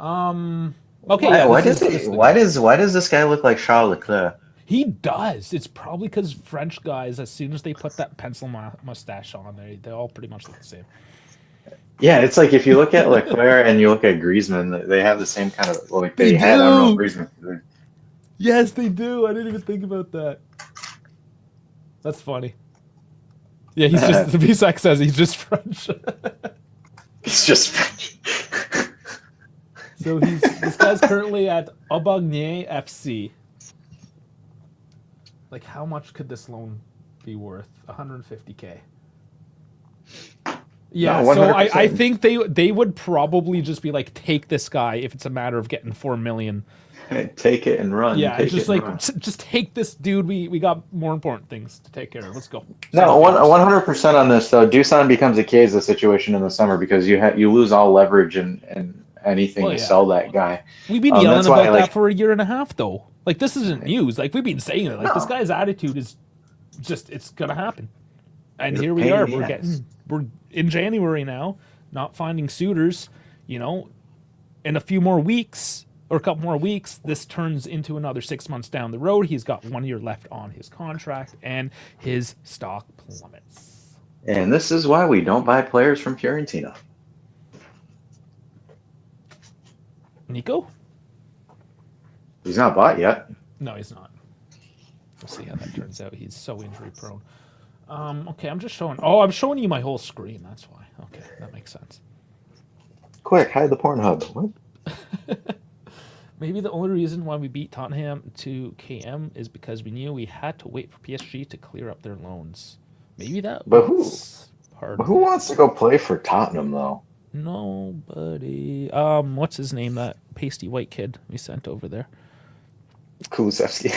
Okay. Why does this guy look like Charles Leclerc? He does. It's probably because French guys, as soon as they put that pencil mustache on, they all pretty much look the same. Yeah, it's like if you look at Leclerc and you look at Griezmann, they have the same kind of they had. I don't know Griezmann. Yes, they do. I didn't even think about that. That's funny. Yeah, he's just the Visak says he's just French. He's just French. So this guy's currently at Aubagne FC. Like, how much could this loan be worth? 150K. Yeah, no, so I think they would probably just be like, take this guy if it's a matter of getting 4 million. Take it and run. Yeah, it's just like, just take this dude. We got more important things to take care of. Let's go. No, 100% on this though. Doosan becomes a Chiesa situation in the summer because you lose all leverage and anything to sell that guy. We've been yelling about that for a year and a half though. Like, this isn't news. Like, we've been saying it. Like, this guy's attitude is just, it's gonna happen. And here we are. We're in January now, not finding suitors. You know, in a few more weeks or a couple more weeks, this turns into another 6 months down the road. He's got 1 year left on his contract, and his stock plummets. And this is why we don't buy players from Fiorentina. Nico? He's not bought yet. No, he's not. We'll see how that turns out. He's so injury prone. Okay, I'm showing you my whole screen. That's why. Okay, that makes sense. Quick, hide the Pornhub. What? Maybe the only reason why we beat Tottenham to KM is because we knew we had to wait for PSG to clear up their loans. Maybe that was hard. Who wants to go play for Tottenham, though? Nobody. What's his name? That pasty white kid we sent over there. Kulusevski.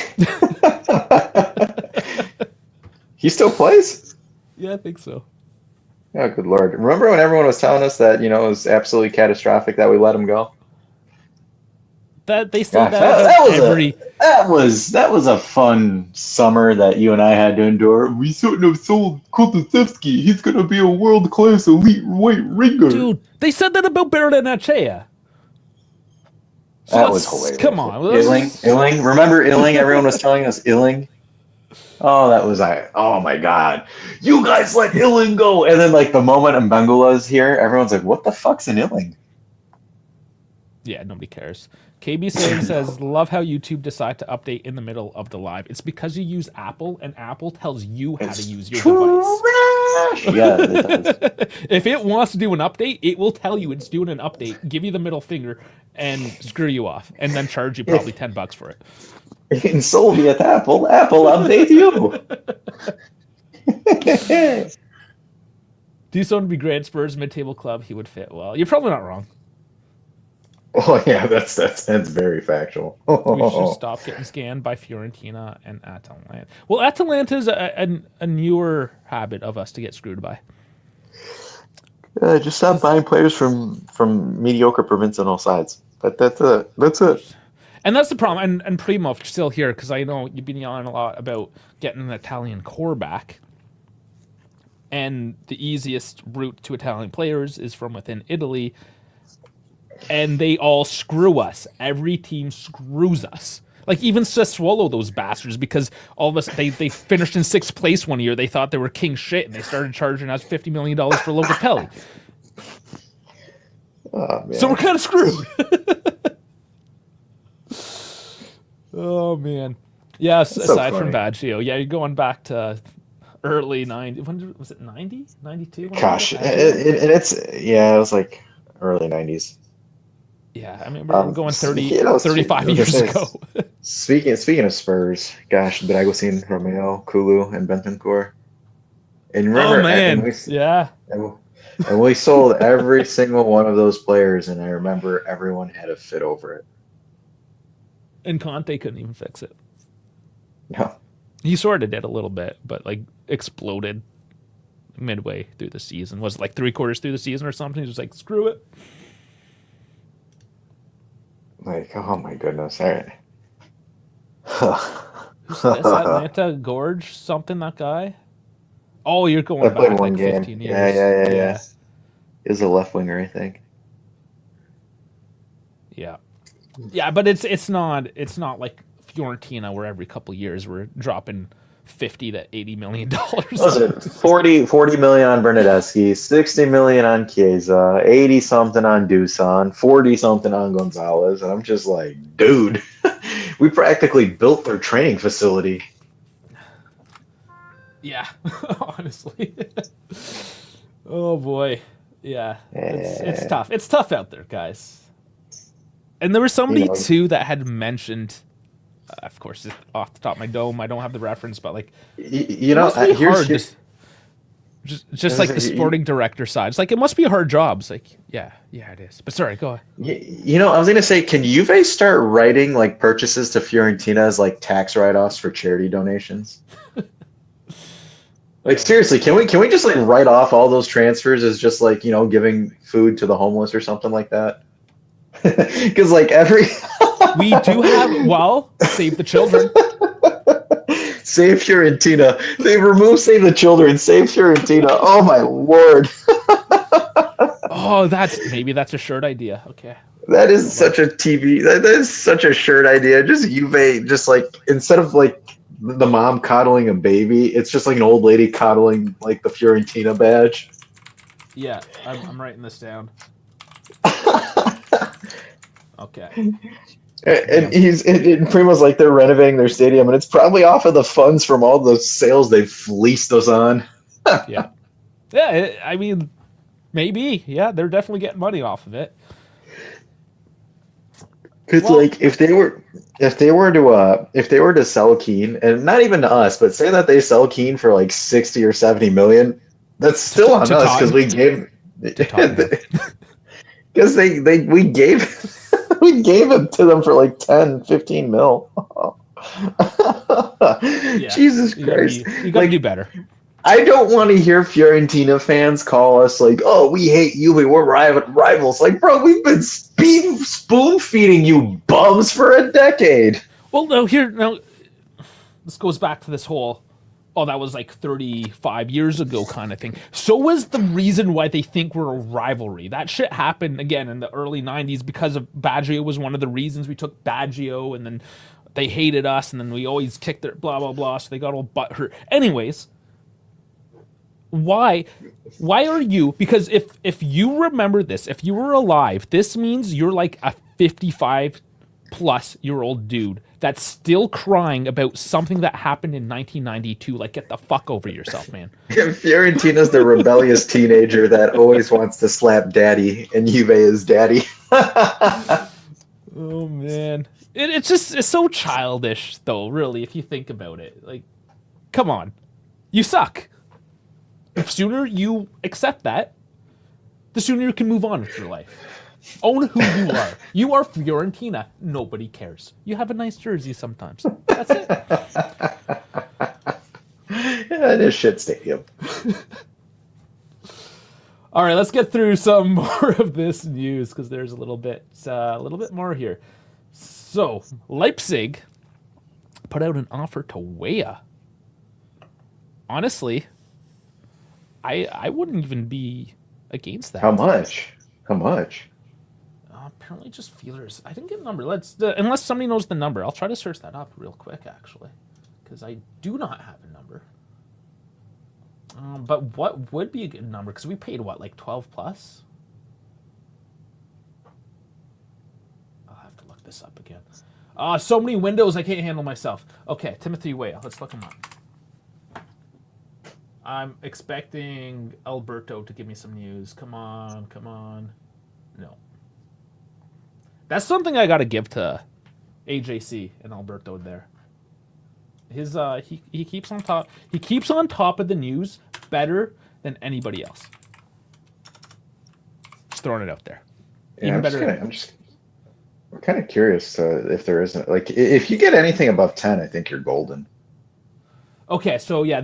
He still plays? Yeah, I think so. Oh, good Lord. Remember when everyone was telling us that, it was absolutely catastrophic that we let him go? That they said that was a fun summer that you and I had to endure. We shouldn't have sold Kulusevski. He's gonna be a world class elite white ringer. Dude, they said that about Bernardinacea. So that was hilarious. Come on, Illing. Remember Illing? Everyone was telling us Illing. Oh, that was oh my God! You guys let Illing go, and then like the moment Mbengula's here, everyone's like, "What the fuck's an Illing?" Yeah, nobody cares. KB Sane says, love how YouTube decide to update in the middle of the live. It's because you use Apple, and Apple tells you how to use your device. Yeah, it does. If it wants to do an update, it will tell you it's doing an update, give you the middle finger, and screw you off, and then charge you probably $10 for it. Soviet Apple update you. Do someone be great Spurs mid-table club, he would fit well. You're probably not wrong. Oh yeah, that's very factual. We should stop getting scanned by Fiorentina and Atalanta. Well, Atalanta is a newer habit of us to get screwed by. Just stop buying players from mediocre provincial sides. But that's it. And that's the problem. And Primo still here because I know you've been yelling a lot about getting an Italian core back. And the easiest route to Italian players is from within Italy. And they all screw us. Every team screws us. Like even Sassuolo, those bastards, because all of us they finished in 6th place one year. They thought they were king shit, and they started charging us $50 million for Locatelli. Oh, man. So we're kind of screwed. Oh man, yes. That's Aside so from Baggio, yeah, you're going back to early 90s. When was it 90? 92? Gosh, it was like early 90s. Yeah, I mean, we're going 35 years years ago. Speaking of Spurs, gosh, Dragosin, Romeo, Kulu, and Bentancur. And remember, Oh man, and we sold every single one of those players, and I remember everyone had a fit over it. And Conte couldn't even fix it. No, he sort of did a little bit, but like exploded midway through the season. Was it like 3/4 through the season or something? He was like, screw it. Like, oh my goodness! All right. Who's this? Atlanta Gorge something, that guy? Oh, you're going back like 15 years. Yeah. He was a left winger, I think. Yeah. Yeah, but it's not like Fiorentina where every couple years we're dropping $50 to $80 million. Was it 40 million on Bernadeschi, 60 million on Chiesa, 80 something on Dusan, 40 something on Gonzalez, and I'm just like, dude, we practically built their training facility. Yeah, honestly. Oh boy, yeah, it's tough. It's tough out there, guys. And there was somebody too that had mentioned. Of course, off the top of my dome, I don't have the reference, but like, here's just like the sporting director side. It's like it must be a hard job. It's like, yeah, it is. But sorry, go ahead. I was gonna say, can Juve start writing like purchases to Fiorentina as like tax write-offs for charity donations? Like seriously, can we just like write off all those transfers as just like giving food to the homeless or something like that? Because like we do have Save the Children. Save Fiorentina. They removed Save the Children. Save Fiorentina. Oh my lord. Oh, maybe that's a shirt idea. Okay. That is such a TV. That is such a shirt idea. Just Juve, just like instead of like the mom coddling a baby, it's just like an old lady coddling like the Fiorentina badge. Yeah, I'm writing this down. Okay. And Primo's like they're renovating their stadium, and it's probably off of the funds from all the sales they've fleeced us on. Yeah. I mean, maybe. Yeah, they're definitely getting money off of it. Because like if they were to sell Keane, and not even to us, but say that they sell Keane for like 60 or 70 million, that's still on us because we gave because we gave it to them for like 10, 15 mil. Yeah, Jesus Christ. You gotta do better. I don't want to hear Fiorentina fans call us like, oh, we hate you, we're rivals. Like, bro, we've been spoon feeding you bums for a decade. Well, this goes back to this whole, that was like 35 years ago kind of thing. So was the reason why they think we're a rivalry. That shit happened again in the early 90s because of Baggio was one of the reasons we took Baggio, and then they hated us, and then we always kicked their blah, blah, blah, so they got all butthurt. Anyways, why are you, because if you remember this, if you were alive, this means you're like a 55-plus-year-old dude that's still crying about something that happened in 1992. Like, get the fuck over yourself, man. Fiorentina's the rebellious teenager that always wants to slap daddy, and Juve is daddy. Oh, man. It's so childish, though, really, if you think about it. Like, come on. You suck. The sooner you accept that, the sooner you can move on with your life. Own who you are. You are Fiorentina. Nobody cares. You have a nice jersey sometimes. That's it. Yeah, it is shit stadium. All right, let's get through some more of this news because there's a little bit more here. So, Leipzig put out an offer to Weah. Honestly, I wouldn't even be against that. How much? How much? Apparently just feelers. I didn't get a number. Unless somebody knows the number. I'll try to search that up real quick, actually. Because I do not have a number. But what would be a good number? Because we paid, what, like 12 plus? I'll have to look this up again. So many windows, I can't handle myself. Okay, Timothy Weah. Let's look him up. I'm expecting Alberto to give me some news. Come on, come on. No. That's something I got to give to AJC and Alberto there. His he keeps on top. He keeps on top of the news better than anybody else. Just throwing it out there. Yeah, I'm kind of curious if there isn't, like, if you get anything above 10, I think you're golden. Okay, so yeah,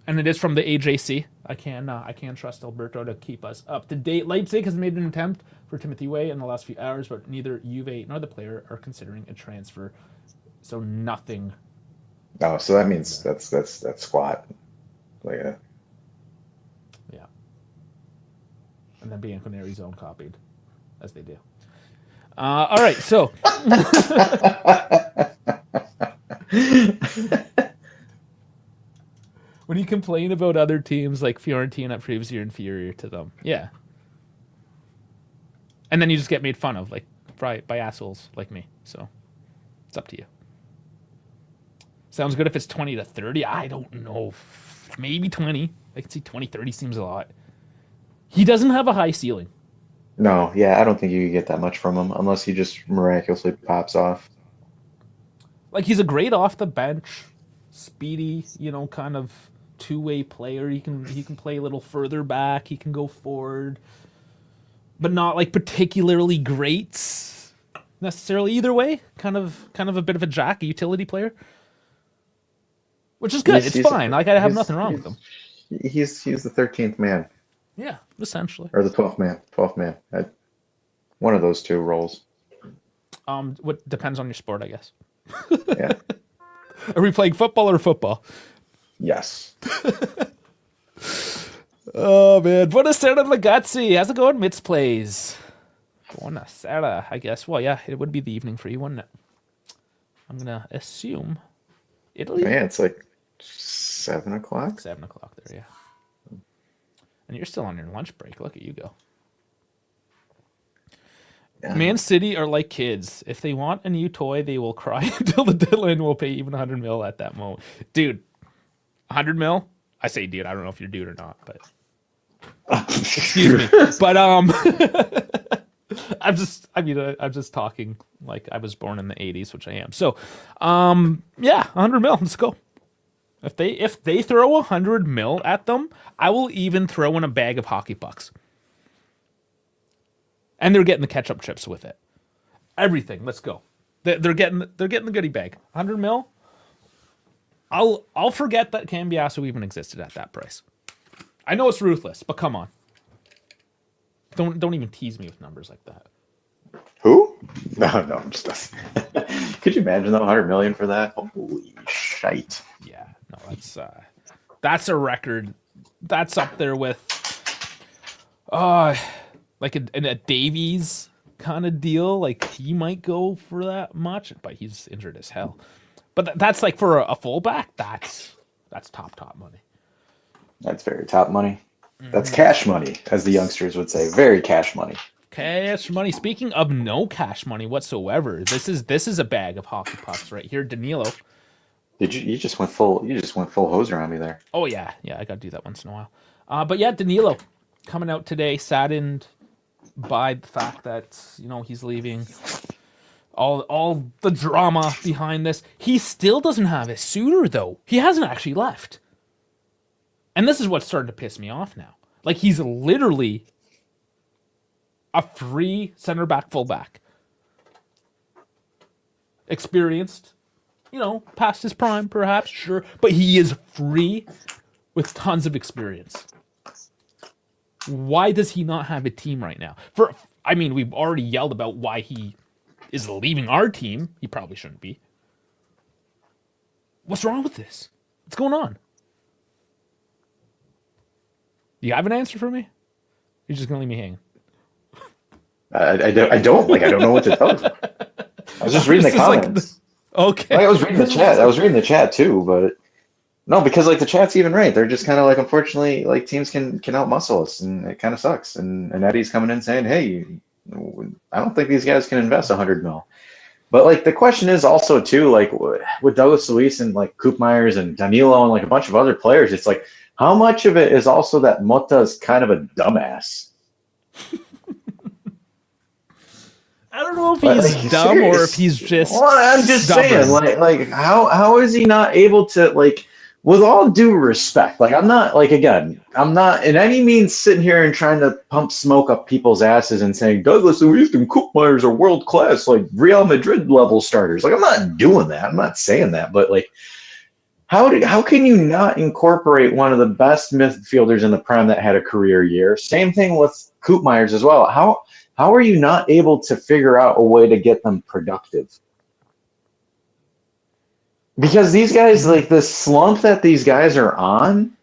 and it is from the AJC. I can trust Alberto to keep us up to date. Leipzig has made an attempt for Timothy Weah in the last few hours, but neither Juve nor the player are considering a transfer. So nothing. Oh, so that means that's squat. Like a... Yeah. And then Bianconeri's own copied, as they do. All right, so when you complain about other teams like Fiorentina, it proves you're inferior to them. Yeah. And then you just get made fun of, like, by assholes like me. So it's up to you. Sounds good if it's 20 to 30. I don't know. Maybe 20. I can see 20, 30 seems a lot. He doesn't have a high ceiling. No, yeah, I don't think you can get that much from him unless he just miraculously pops off. Like, he's a great off the bench, speedy, kind of two-way player. He can play a little further back. He can go forward, but not like particularly great necessarily either way. Kind of a bit of a utility player, which is good. It's fine. Like, I have nothing wrong with him. He's the 13th man. Yeah, essentially. Or the 12th man. 12th man. One of those two roles. What depends on your sport, I guess. Yeah. Are we playing football or football? Yes. Oh, man. Buonasera, ragazzi. How's it going, Mitz Plays? Buonasera, I guess. Well, yeah, it would be the evening for you, wouldn't it? I'm going to assume Italy. Man, it's like 7 o'clock. 7 o'clock there, yeah. And you're still on your lunch break. Look at you go. Yeah. Man City are like kids. If they want a new toy, they will cry until the deadline will pay even 100 mil at that moment. Dude, 100 mil? I say dude. I don't know if you're dude or not, but excuse me. But I'm just talking like I was born in the 80s, which I am. So, yeah, 100 mil. Let's go. If they throw 100 mil at them, I will even throw in a bag of hockey pucks. And they're getting the ketchup chips with it. Everything. Let's go. They're getting the goodie bag. 100 mil. I'll forget that Cambiasso even existed at that price. I know it's ruthless, but come on. Don't even tease me with numbers like that. Who? No, I'm just. Could you imagine though, 100 million for that? Holy shite! Yeah, no, that's a record. That's up there with, like a Davies kind of deal. Like, he might go for that much, but he's injured as hell. But that's like for a fullback. That's top money. That's very top money. That's cash money, as the youngsters would say. Very cash money. Cash money. Speaking of no cash money whatsoever, this is a bag of hockey pucks right here. Danilo. Did you just went full hoser on me there. Oh yeah, I got to do that once in a while. But yeah, Danilo coming out today, saddened by the fact that he's leaving. All the drama behind this. He still doesn't have a suitor though. He hasn't actually left. And this is what's starting to piss me off now. Like, he's literally a free center back, fullback. Experienced, past his prime, perhaps, sure. But he is free with tons of experience. Why does he not have a team right now? We've already yelled about why he is leaving our team. He probably shouldn't be. What's wrong with this? What's going on? You have an answer for me? You're just gonna leave me hanging. I don't know what to tell you. I was just reading the comments. Okay. I was reading the chat. I was reading the chat too, but no, because the chat's even right. They're just kind of unfortunately, teams can outmuscle us, and it kind of sucks. And Eddie's coming in saying, "Hey, I don't think these guys can invest $100 million." But the question is also too, with Douglas Luiz and Coop Myers and Danilo and a bunch of other players, it's how much of it is also that Mota is kind of a dumbass? I don't know if he's dumb or if he's just. Well, I'm just stubborn. saying, how is he not able to with all due respect, I'm not I'm not in any means sitting here and trying to pump smoke up people's asses and saying Douglas Luiz and Koop Myers are world class, Real Madrid level starters. I'm not doing that. I'm not saying that, but how can you not incorporate one of the best midfielders in the Prem that had a career year? Same thing with Koop Myers as well. How are you not able to figure out a way to get them productive? Because these guys, the slump that these guys are on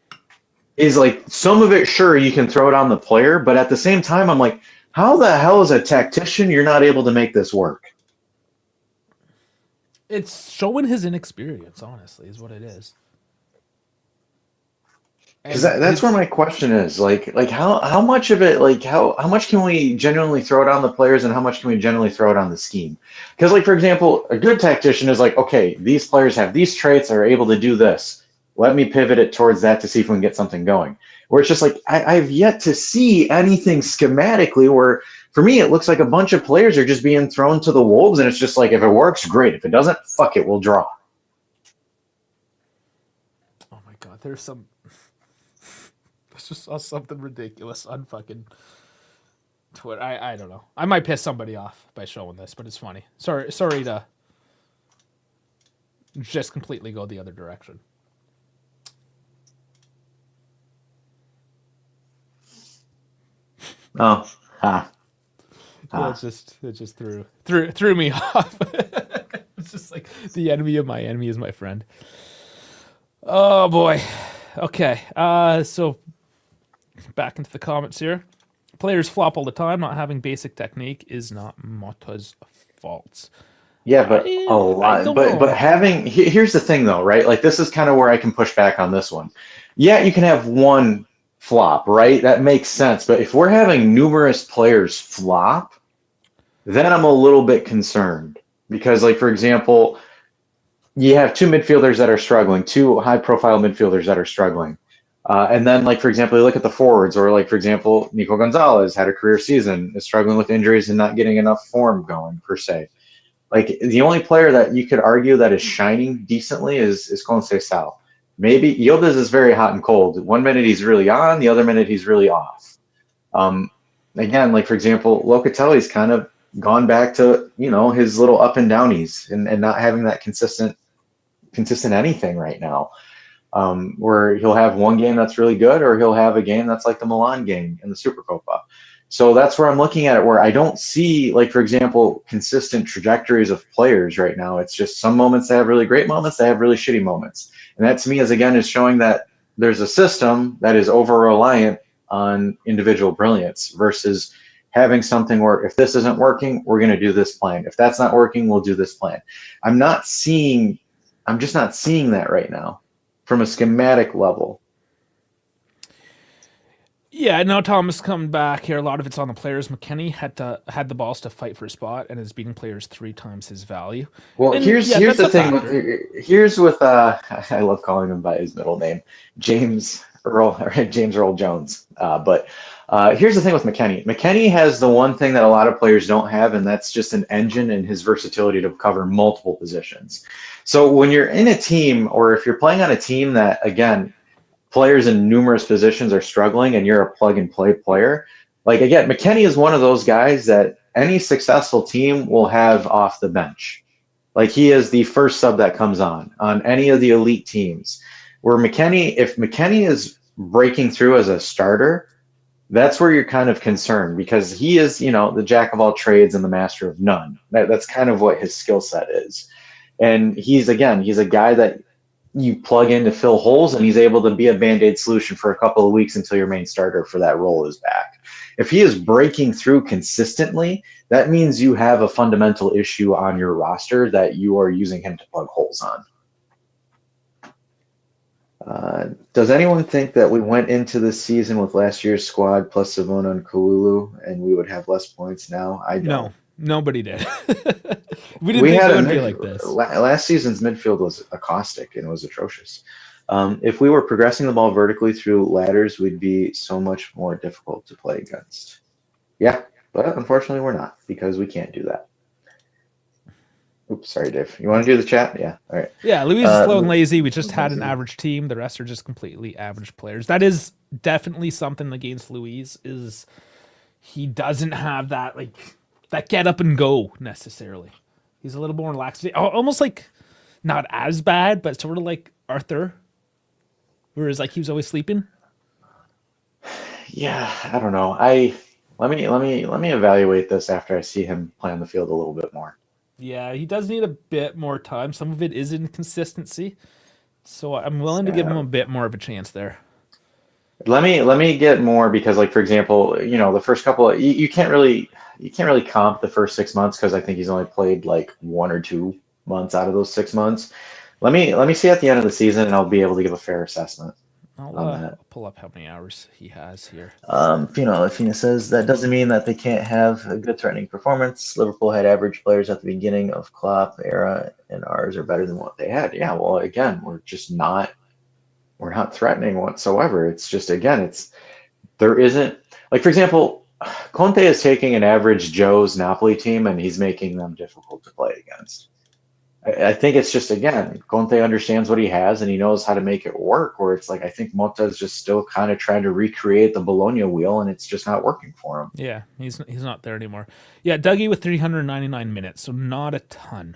is some of it, sure, you can throw it on the player, but at the same time, I'm how the hell as a tactician you're not able to make this work? It's showing his inexperience, honestly, is what it is. Because that's where my question is. How much of it, how much can we genuinely throw it on the players and how much can we genuinely throw it on the scheme? Because, for example, a good tactician is okay, these players have these traits, are able to do this. Let me pivot it towards that to see if we can get something going. Where it's just I've yet to see anything schematically where, for me, it looks like a bunch of players are just being thrown to the wolves, and it's just if it works, great. If it doesn't, fuck it, we'll draw. Oh my God, there's some. I just saw something ridiculous on fucking Twitter. I don't know. I might piss somebody off by showing this, but it's funny. Sorry to just completely go the other direction. Oh, Yeah, it just threw me off. It's just the enemy of my enemy is my friend. Oh boy. Okay. So back into the comments here. Players flop all the time. Not having basic technique is not Mota's fault. Yeah, but a lot. But here's the thing though, right? This is kind of where I can push back on this one. Yeah, you can have one flop, right? That makes sense. But if we're having numerous players flop, then I'm a little bit concerned because, for example, you have two midfielders that are struggling, two high-profile midfielders that are struggling. And then, for example, you look at the forwards, or for example, Nico Gonzalez had a career season, is struggling with injuries and not getting enough form going, per se. The only player that you could argue that is shining decently is Conceição. Maybe Yildiz is very hot and cold. One minute he's really on, the other minute he's really off. Again, for example, Locatelli's kind of gone back to, his little up and downies and not having that consistent anything right now. Where he'll have one game that's really good, or he'll have a game that's like the Milan game in the Supercopa. So that's where I'm looking at it, where I don't see, for example, consistent trajectories of players right now. It's just some moments they have really great moments, they have really shitty moments. And that to me is showing that there's a system that is over-reliant on individual brilliance versus having something where if this isn't working, we're going to do this plan. If that's not working, we'll do this plan. I'm just not seeing that right now from a schematic level. Yeah, no, Thomas coming back here. A lot of it's on the players. McKenny had the balls to fight for a spot and is beating players 3 times his value. Well, And yeah, here's that's the a thing factor. with here's with I love calling him by his middle name, James Earl or James Earl Jones. But here's the thing with McKenny. McKenny has the one thing that a lot of players don't have, and that's just an engine and his versatility to cover multiple positions. So when you're in a team, or if you're playing on a team that, again, players in numerous positions are struggling and you're a plug and play player, like again, McKenny is one of those guys that any successful team will have off the bench. Like he is the first sub that comes on any of the elite teams. Where McKenny, if McKenny is breaking through as a starter, that's where you're kind of concerned because he is, the jack of all trades and the master of none. That's kind of what his skill set is. And he's a guy that you plug in to fill holes, and he's able to be a band-aid solution for a couple of weeks until your main starter for that role is back. If he is breaking through consistently, that means you have a fundamental issue on your roster that you are using him to plug holes on. Does anyone think that we went into the season with last year's squad plus Savona and Kalulu and we would have less points now? I don't. No, nobody did. We didn't We think had it a would be like this. last season's midfield was caustic and it was atrocious. If we were progressing the ball vertically through ladders, we'd be so much more difficult to play against. Yeah, but unfortunately we're not because we can't do that. Oops, sorry, Dave. You want to do the chat? Yeah, all right. Yeah, Louise is slow and lazy. We just had an average team. The rest are just completely average players. That is definitely something against Louise is he doesn't have that that get up and go necessarily. He's a little more relaxed. Almost like not as bad, but sort of like Arthur. Whereas like he was always sleeping. Yeah, I don't know. Let me evaluate this after I see him play on the field a little bit more. Yeah, he does need a bit more time. Some of it is inconsistency. So I'm willing to give him a bit more of a chance there. Let me get more because, like, for example, the first couple of, you can't really comp the first 6 months because I think he's only played like 1 or 2 months out of those 6 months. Let me see at the end of the season and I'll be able to give a fair assessment on that. I'll pull up how many hours he has here. Fina says that doesn't mean that they can't have a good threatening performance. Liverpool had average players at the beginning of Klopp era, and ours are better than what they had. Yeah, well, again, we're not threatening whatsoever. It's just, again, there isn't, like, for example, Conte is taking an average Joe's Napoli team and he's making them difficult to play against. I think it's just, again, Conte understands what he has and he knows how to make it work. Where it's like, I think Motta is just still kind of trying to recreate the Bologna wheel and it's just not working for him. Yeah, he's not there anymore. Yeah, Dougie with 399 minutes, so not a ton.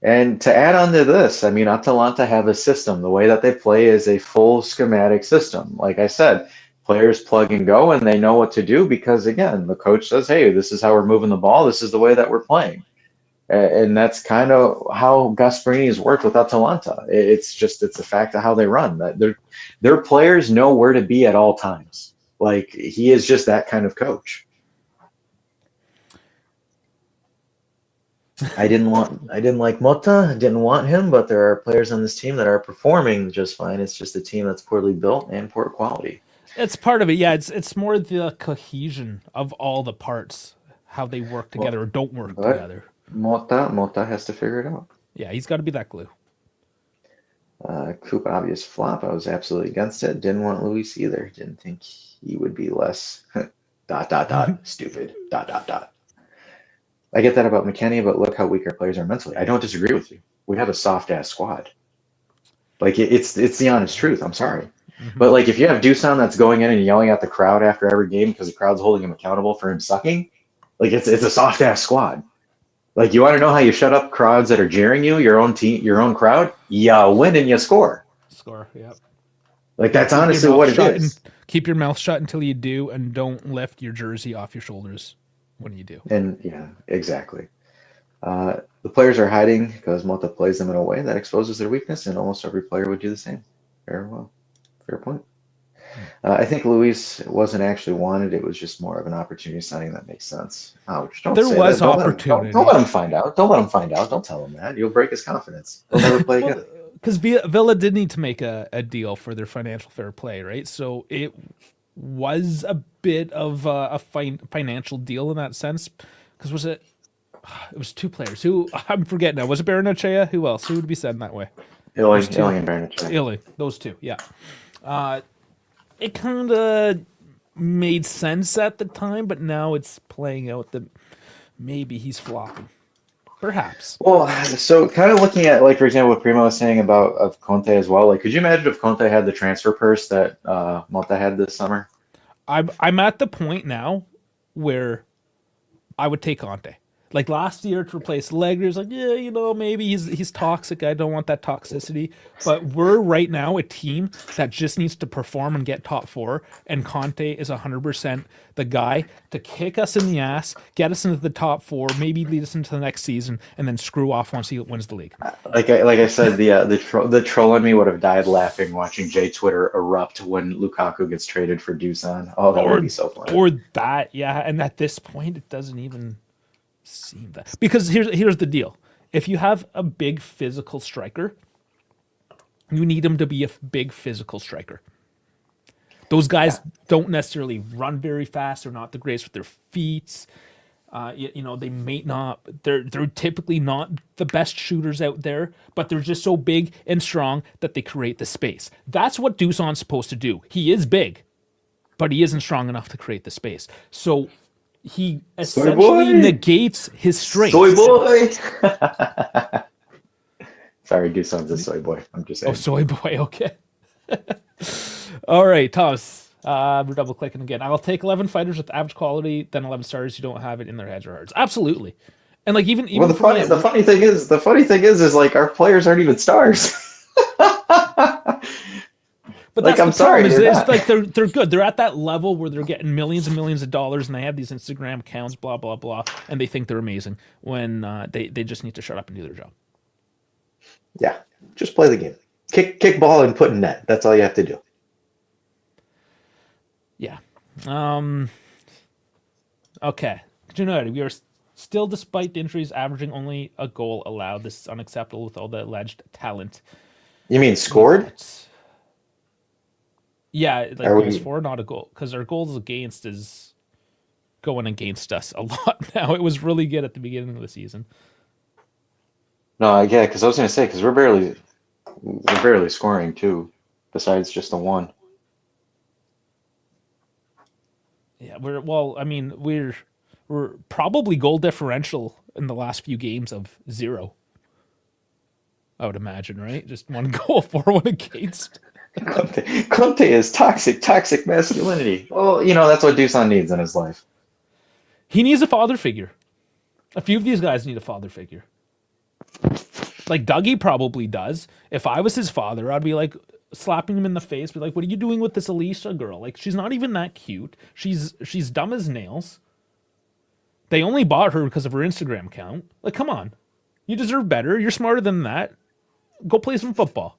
And to add on to this, I mean, Atalanta have a system. The way that they play is a full schematic system. Like I said, players plug and go and they know what to do because, again, the coach says, hey, this is how we're moving the ball. This is the way that we're playing. And that's kind of how Gasperini has worked with Atalanta. It's a fact of how they run. That their players know where to be at all times. Like, he is just that kind of coach. I didn't like Motta. I didn't want him, but there are players on this team that are performing just fine. It's just a team that's poorly built and poor quality. It's part of it. Yeah, it's more the cohesion of all the parts, how they work together or don't work together. Motta has to figure it out. Yeah, he's got to be that glue. Coop, obvious flop. I was absolutely against it. Didn't want Luis either. Didn't think he would be less stupid. I get that about McKenny, but look how weak our players are mentally. I don't disagree with you. We have a soft ass squad. Like, it's the honest truth. I'm sorry. Mm-hmm. But like, if you have Dusan that's going in and yelling at the crowd after every game because the crowd's holding him accountable for him sucking, like, it's a soft ass squad. Like, you want to know how you shut up crowds that are jeering you, your own team, your own crowd? You win and you score. Yep. Like, that's honestly what it is. Keep your mouth shut until you do, and don't lift your jersey off your shoulders when you do. And yeah, exactly. The players are hiding because Motta plays them in a way that exposes their weakness, and almost every player would do the same. Very well. Fair point. I think Luis wasn't actually wanted. It was just more of an opportunity signing that makes sense. Ouch. Don't there say was that. Opportunity. Don't let him find out. Don't let him find out. Don't tell him that. You'll break his confidence. He'll never play again. Because Villa did need to make a deal for their financial fair play, right? So it was a bit of a financial deal in that sense. Because was it? It was two players who I'm forgetting now. Was it Baranachea? Who else? Who would be said that way? Illing and Bernich. Illy, those two, yeah. It kind of made sense at the time, but now it's playing out that maybe he's flopping. Perhaps. Well, so kind of looking at, like, for example, what Primo was saying about of Conte as well. Like, could you imagine if Conte had the transfer purse that Monta had this summer? I'm at the point now where I would take Conte. Like last year to replace Allegri, was like, yeah, maybe he's toxic. I don't want that toxicity. But we're right now a team that just needs to perform and get top four. And Conte is 100% the guy to kick us in the ass, get us into the top four, maybe lead us into the next season, and then screw off once he wins the league. Like I said, the troll in me would have died laughing watching Jay Twitter erupt when Lukaku gets traded for Dusan. Oh, that would be so funny. Or that, yeah. And at this point, it doesn't even seem that, because here's the deal: if you have a big physical striker, you need him to be a big physical striker. Those guys don't necessarily run very fast. They're not the greatest with their feet. They may not. They're typically not the best shooters out there, but they're just so big and strong that they create the space. That's what Dusan's supposed to do. He is big, but he isn't strong enough to create the space. So he essentially negates his strength. Soy boy. Sorry, Dusan's a soy boy. I'm just saying. Oh, soy boy. Okay. All right, Thomas. We're double clicking again. I'll take 11 fighters with average quality, then 11 starters who don't have it in their heads or hearts. Absolutely. And like even well, the funny thing is like our players aren't even stars. But that's I'm sorry, it's like they're good. They're at that level where they're getting millions and millions of dollars, and they have these Instagram accounts, blah blah blah, and they think they're amazing when they just need to shut up and do their job. Yeah, just play the game, kick ball and put in net. That's all you have to do. Yeah. Okay. We are still, despite the injuries, averaging only a goal allowed. This is unacceptable with all the alleged talent. You mean scored? Yeah, like goals for, not a goal, because our goals against is going against us a lot now. It was really good at the beginning of the season. No, yeah, because I was going to say, because we're barely scoring too, besides just the one. Yeah, we're probably goal differential in the last few games of 0. I would imagine, right? Just one goal for, one against. Conte is toxic masculinity. Well, that's what Dusan needs in his life. He needs a father figure. A few of these guys need a father figure. Like Dougie probably does. If I was his father, I'd be like slapping him in the face, be like, "What are you doing with this Alicia girl? Like, she's not even that cute. She's dumb as nails. They only bought her because of her Instagram account. Like, come on. You deserve better. You're smarter than that. Go play some football.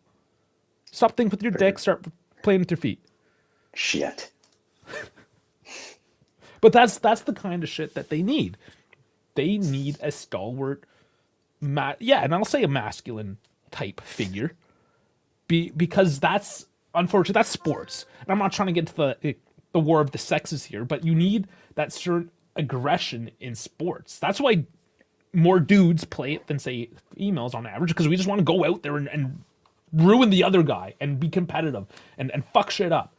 Stop thinking with your dick. Start playing with your feet." Shit. But that's the kind of shit that they need. They need a stalwart, and I'll say a masculine type figure, because that's unfortunate. That's sports, and I'm not trying to get to the war of the sexes here, but you need that certain aggression in sports. That's why more dudes play it than say females on average, because we just want to go out there and ruin the other guy and be competitive and fuck shit up.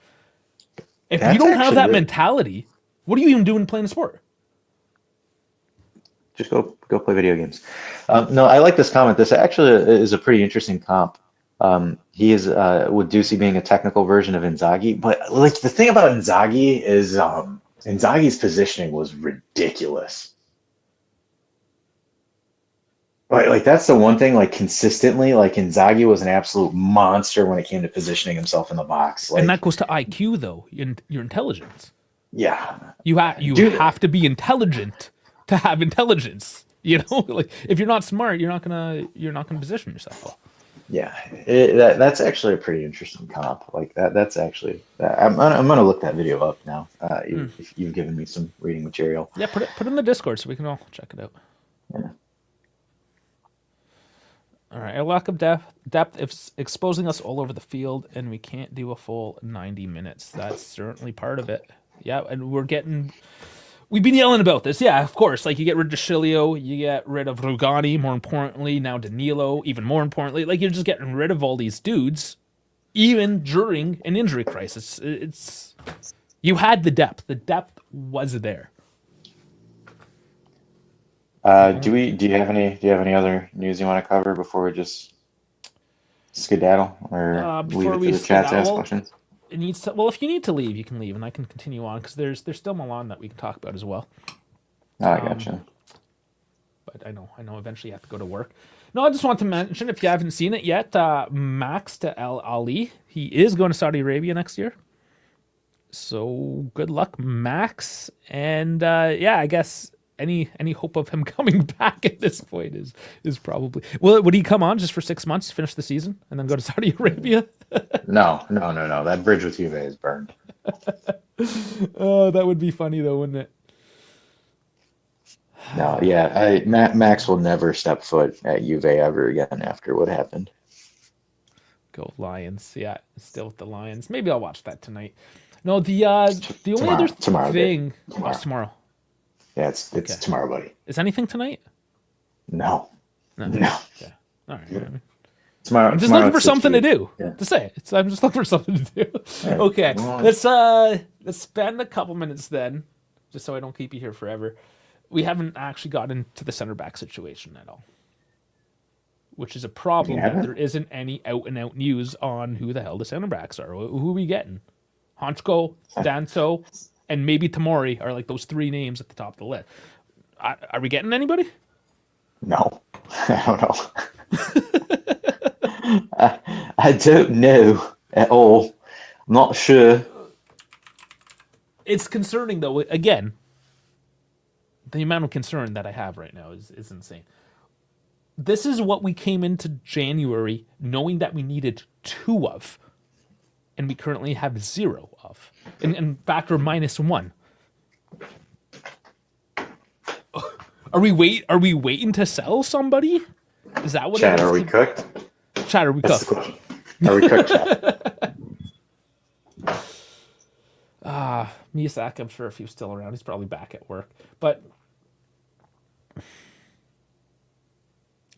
If you don't have that mentality, what are you even doing playing a sport? Just go play video games. No, I like this comment. This actually is a pretty interesting comp. He is with Ducey being a technical version of Inzaghi, but like the thing about Inzaghi is Inzaghi's positioning was ridiculous. Like that's the one thing. Like consistently, like Inzaghi was an absolute monster when it came to positioning himself in the box. And that goes to IQ, though, your intelligence. Yeah, you have to be intelligent to have intelligence. Like if you're not smart, you're not gonna position yourself well. Yeah, that's actually a pretty interesting comp. Like that's actually I'm gonna look that video up now. If you've given me some reading material. Yeah, put it in the Discord so we can all check it out. Yeah. All right, a lack of depth is exposing us all over the field, and we can't do a full 90 minutes. That's certainly part of it. Yeah, and we've been yelling about this. Yeah, of course. Like, you get rid of Shilio, you get rid of Rugani, more importantly, now Danilo, even more importantly. Like, you're just getting rid of all these dudes, even during an injury crisis. You had the depth. The depth was there. Do you have any other news you want to cover before we just skedaddle or leave Before it we to the chat to ask skedaddle, questions? it needs to. Well, if you need to leave, you can leave, and I can continue on because there's still Milan that we can talk about as well. Oh, I gotcha. But I know. Eventually, you have to go to work. No, I just want to mention, if you haven't seen it yet, Max to Al Ali. He is going to Saudi Arabia next year. So good luck, Max. And yeah, I guess any hope of him coming back at this point is probably. Well, would he come on just for 6 months, finish the season, and then go to Saudi Arabia? No. That bridge with Juve is burned. Oh, that would be funny though, wouldn't it? No, yeah, Max will never step foot at Juve ever again after what happened. Go Lions. Yeah, still with the Lions. Maybe I'll watch that tonight. No, the only other thing. Tomorrow. Tomorrow. Yeah, it's okay. Tomorrow, buddy. Is anything tonight? No. Okay. All right. Yeah. Tomorrow. I'm just looking for something to do. Yeah. To say it. I'm just looking for something to do. Right. Okay. Well, let's spend a couple minutes then, just so I don't keep you here forever. We haven't actually gotten to the center back situation at all, which is a problem. That there isn't any out and out news on who the hell the center backs are. Who are we getting? Honchko, Danso, and maybe Tamori are like those three names at the top of the list. Are we getting anybody? No, I don't know. I don't know at all. I'm not sure. It's concerning, though. Again, the amount of concern that I have right now is insane. This is what we came into January knowing that we needed 2 of. And we currently have 0 of. And factor -1. Are we waiting to sell somebody? Is that what Chad, it is? Are we cooked? Chad, are we That's cooked? The question. Are we cooked, Chad? Miyasak, I'm sure if he was still around, he's probably back at work. But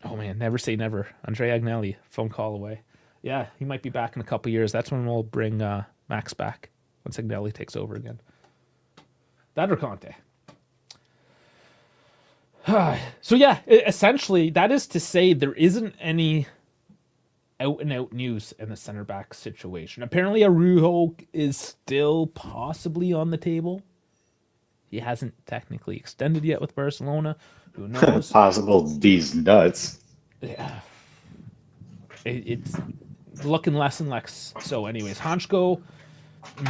oh man, never say never. Andre Agnelli, phone call away. Yeah, he might be back in a couple years. That's when we'll bring Max back, once Agnelli takes over again. That or Conte. So yeah, essentially, that is to say there isn't any out-and-out news in the center back situation. Apparently, Araujo is still possibly on the table. He hasn't technically extended yet with Barcelona. Who knows? Possible these nuts. Yeah. It's looking less and less. So anyways, Honchko,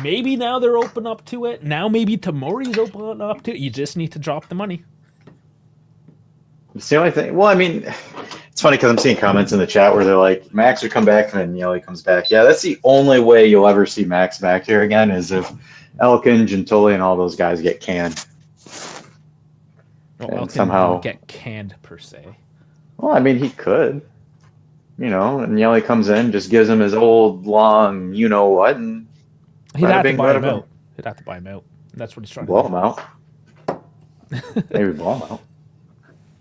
maybe now they're open up to it. Now maybe Tamori's open up to it. You just need to drop the money. It's the only thing. Well, I mean, it's funny because I'm seeing comments in the chat where they're like, Max would come back and then Yelly comes back. Yeah, that's the only way you'll ever see Max back here again is if Elkin, Gentoli, and all those guys get canned. Well, Elkin somehow get canned per se. Well, I mean, he could. You know, and Yelly comes in, just gives him his old, long, you know what, and he'd have to buy him out. He'd have to buy him out. That's what he's trying to do. Blow him out. Maybe blow him out.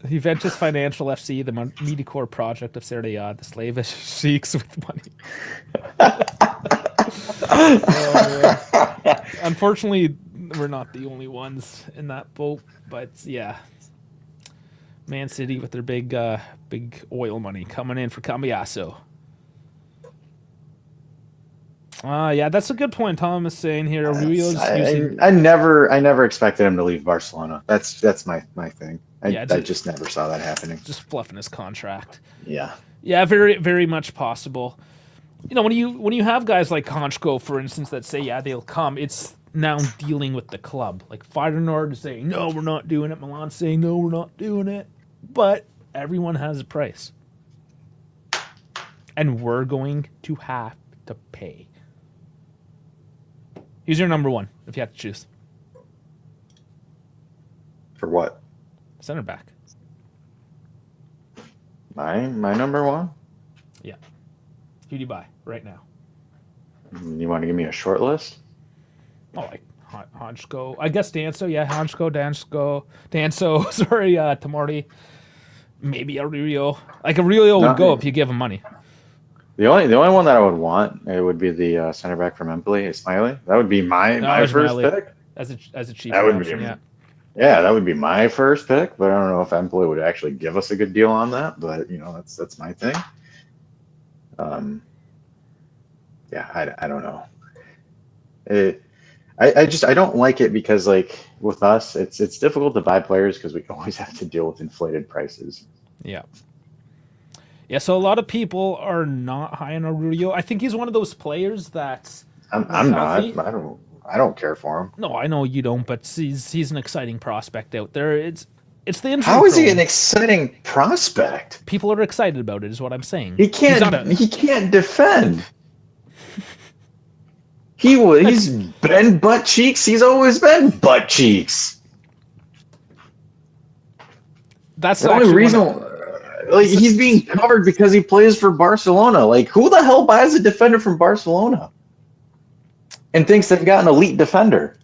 Juventus Financial FC, the Medicore project of Serie the slavish sheiks with money. Unfortunately, we're not the only ones in that boat, but yeah. Man City with their big oil money coming in for Cambiasso. Yeah, that's a good point. Tom is saying here. I never expected him to leave Barcelona. That's my thing. I just never saw that happening. Just fluffing his contract. Yeah. Yeah, very very much possible. You know, when you have guys like Honchko, for instance, that say they'll come, it's now dealing with the club. Like Feyenoord is saying no, we're not doing it. Milan saying no, we're not doing it. But everyone has a price, and we're going to have to pay. Who's your number one if you have to choose? For what? Center back. My number one. Yeah. Who do you buy right now? You want to give me a short list? Oh, like Honchko. I guess Danso. Yeah, Danso. Sorry, Tamori. Maybe Aurelio. Like Aurelio would go No, if you give him money. the only one that I would want it would be the center back from Empoli, Smiley. That would be my first Ismaili pick. as a That cheaper would option. be Yeah. Yeah, that would be my first pick, but I don't know if Empoli would actually give us a good deal on that. But that's my thing. Um, yeah, I don't know. I don't like it because like with us, it's difficult to buy players because we always have to deal with inflated prices. Yeah. Yeah. So a lot of people are not high on Aurelio. I think he's one of those players that, when I'm healthy. not. I don't care for him. No, I know you don't, but he's an exciting prospect out there. It's the injury How is he prone. an exciting prospect? People are excited about it, is what I'm saying. He He's not can't. He can't defend. He's been butt cheeks. He's always been butt cheeks. That's The only actually reason, like, he's being covered because he plays for Barcelona. Like, who the hell buys a defender from Barcelona and thinks they've got an elite defender?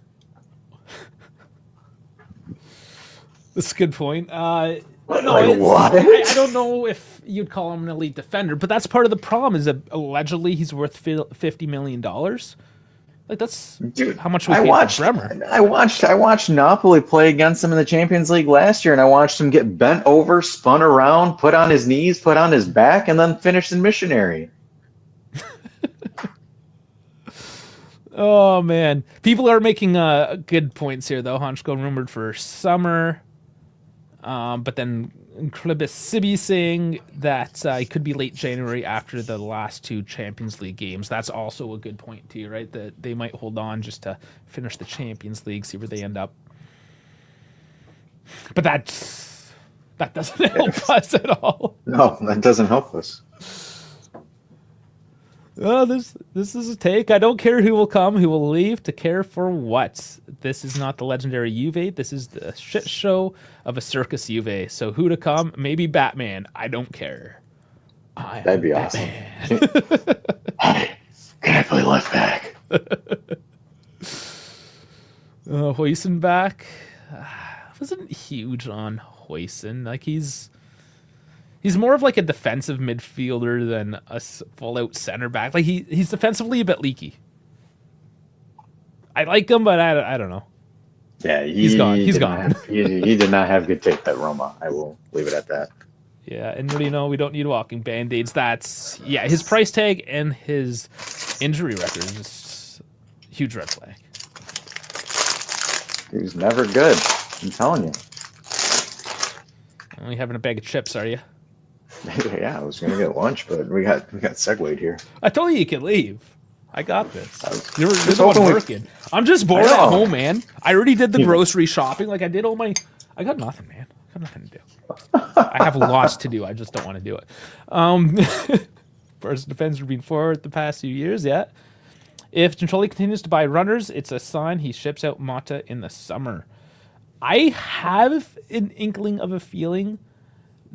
That's a good point. No, What? I don't know if you'd call him an elite defender, but that's part of the problem. Is that allegedly he's worth $50 million. Like that's Dude, how much we paid for Bremer. I watched Napoli play against him in the Champions League last year, and I watched him get bent over, spun around, put on his knees, put on his back, and then finish in missionary. Oh man, people are making good points here though. Honchko rumored for summer, but then Klibisibi saying that it could be late January after the last two Champions League games. That's also a good point too, right? That they might hold on just to finish the Champions League, see where they end up. But that doesn't help us at all. No, that doesn't help us. Oh, this is a take. I don't care who will come, who will leave, to care for what. This is not the legendary Juve. This is the shit show of a circus Juve. So who to come? Maybe Batman. I don't care. That'd be Batman. Awesome. Hey, can I play left back? Hoyson back. Wasn't huge on Hoyson. Like he's more of like a defensive midfielder than a full-out center back. Like he's defensively a bit leaky. I like him, but I don't know. Yeah, he's gone. He did not have good tape at Roma. I will leave it at that. Yeah, and what do you know? We don't need walking band-aids. That's his price tag and his injury record is just huge red flag. He was never good. I'm telling you. Only having a bag of chips, are you? Yeah, I was gonna get lunch, but we got segued here. I told you could leave. I got this. You're just the one hoping we- working. I'm just bored at home, man. I already did the grocery shopping. Like I did all my. I got nothing, man. I got nothing to do. I have lots to do. I just don't want to do it. First defense being forward the past few years, yeah. If Giantroli continues to buy runners, it's a sign he ships out Mata in the summer. I have an inkling of a feeling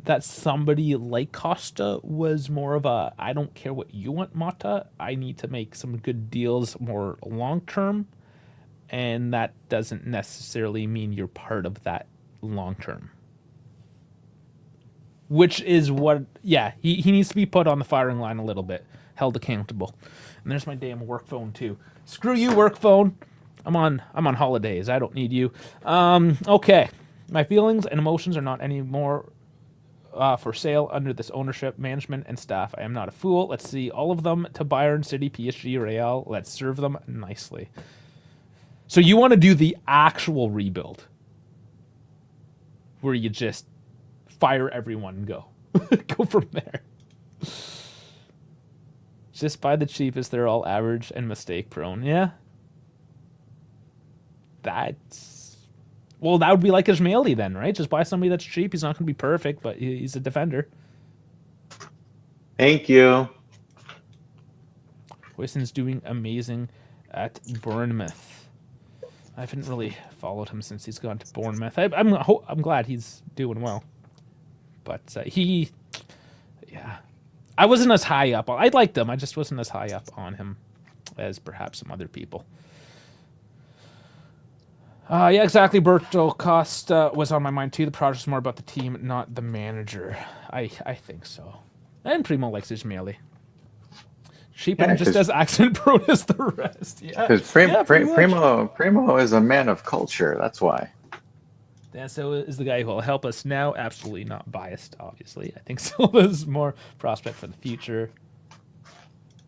that somebody like Costa was more of a, I don't care what you want, Mata. I need to make some good deals more long term. And that doesn't necessarily mean you're part of that long term. Which is what, he needs to be put on the firing line a little bit, held accountable. And there's my damn work phone too. Screw you, work phone. I'm on holidays. I don't need you. Okay. My feelings and emotions are not anymore for sale under this ownership, management, and staff. I am not a fool. Let's see all of them to Bayern, City, PSG, Real. Let's serve them nicely. So you want to do the actual rebuild where you just fire everyone and go. Go from there. Just buy the cheapest. They're all average and mistake prone. Yeah. That would be like Ismaili then, right? Just buy somebody that's cheap. He's not going to be perfect, but he's a defender. Thank you. Hoyson's doing amazing at Bournemouth. I haven't really followed him since he's gone to Bournemouth. I'm glad he's doing well, but Yeah. I wasn't as high up. I liked him. I just wasn't as high up on him as perhaps some other people. Yeah, exactly. Berto Costa was on my mind too. The project's more about the team, not the manager. I think so. And Primo likes Ismaili. Cheap and just as accent prone as the rest. Yeah. Because Primo is a man of culture. That's why. Dan Silva is the guy who will help us now. Absolutely not biased, obviously. I think Silva's more prospect for the future.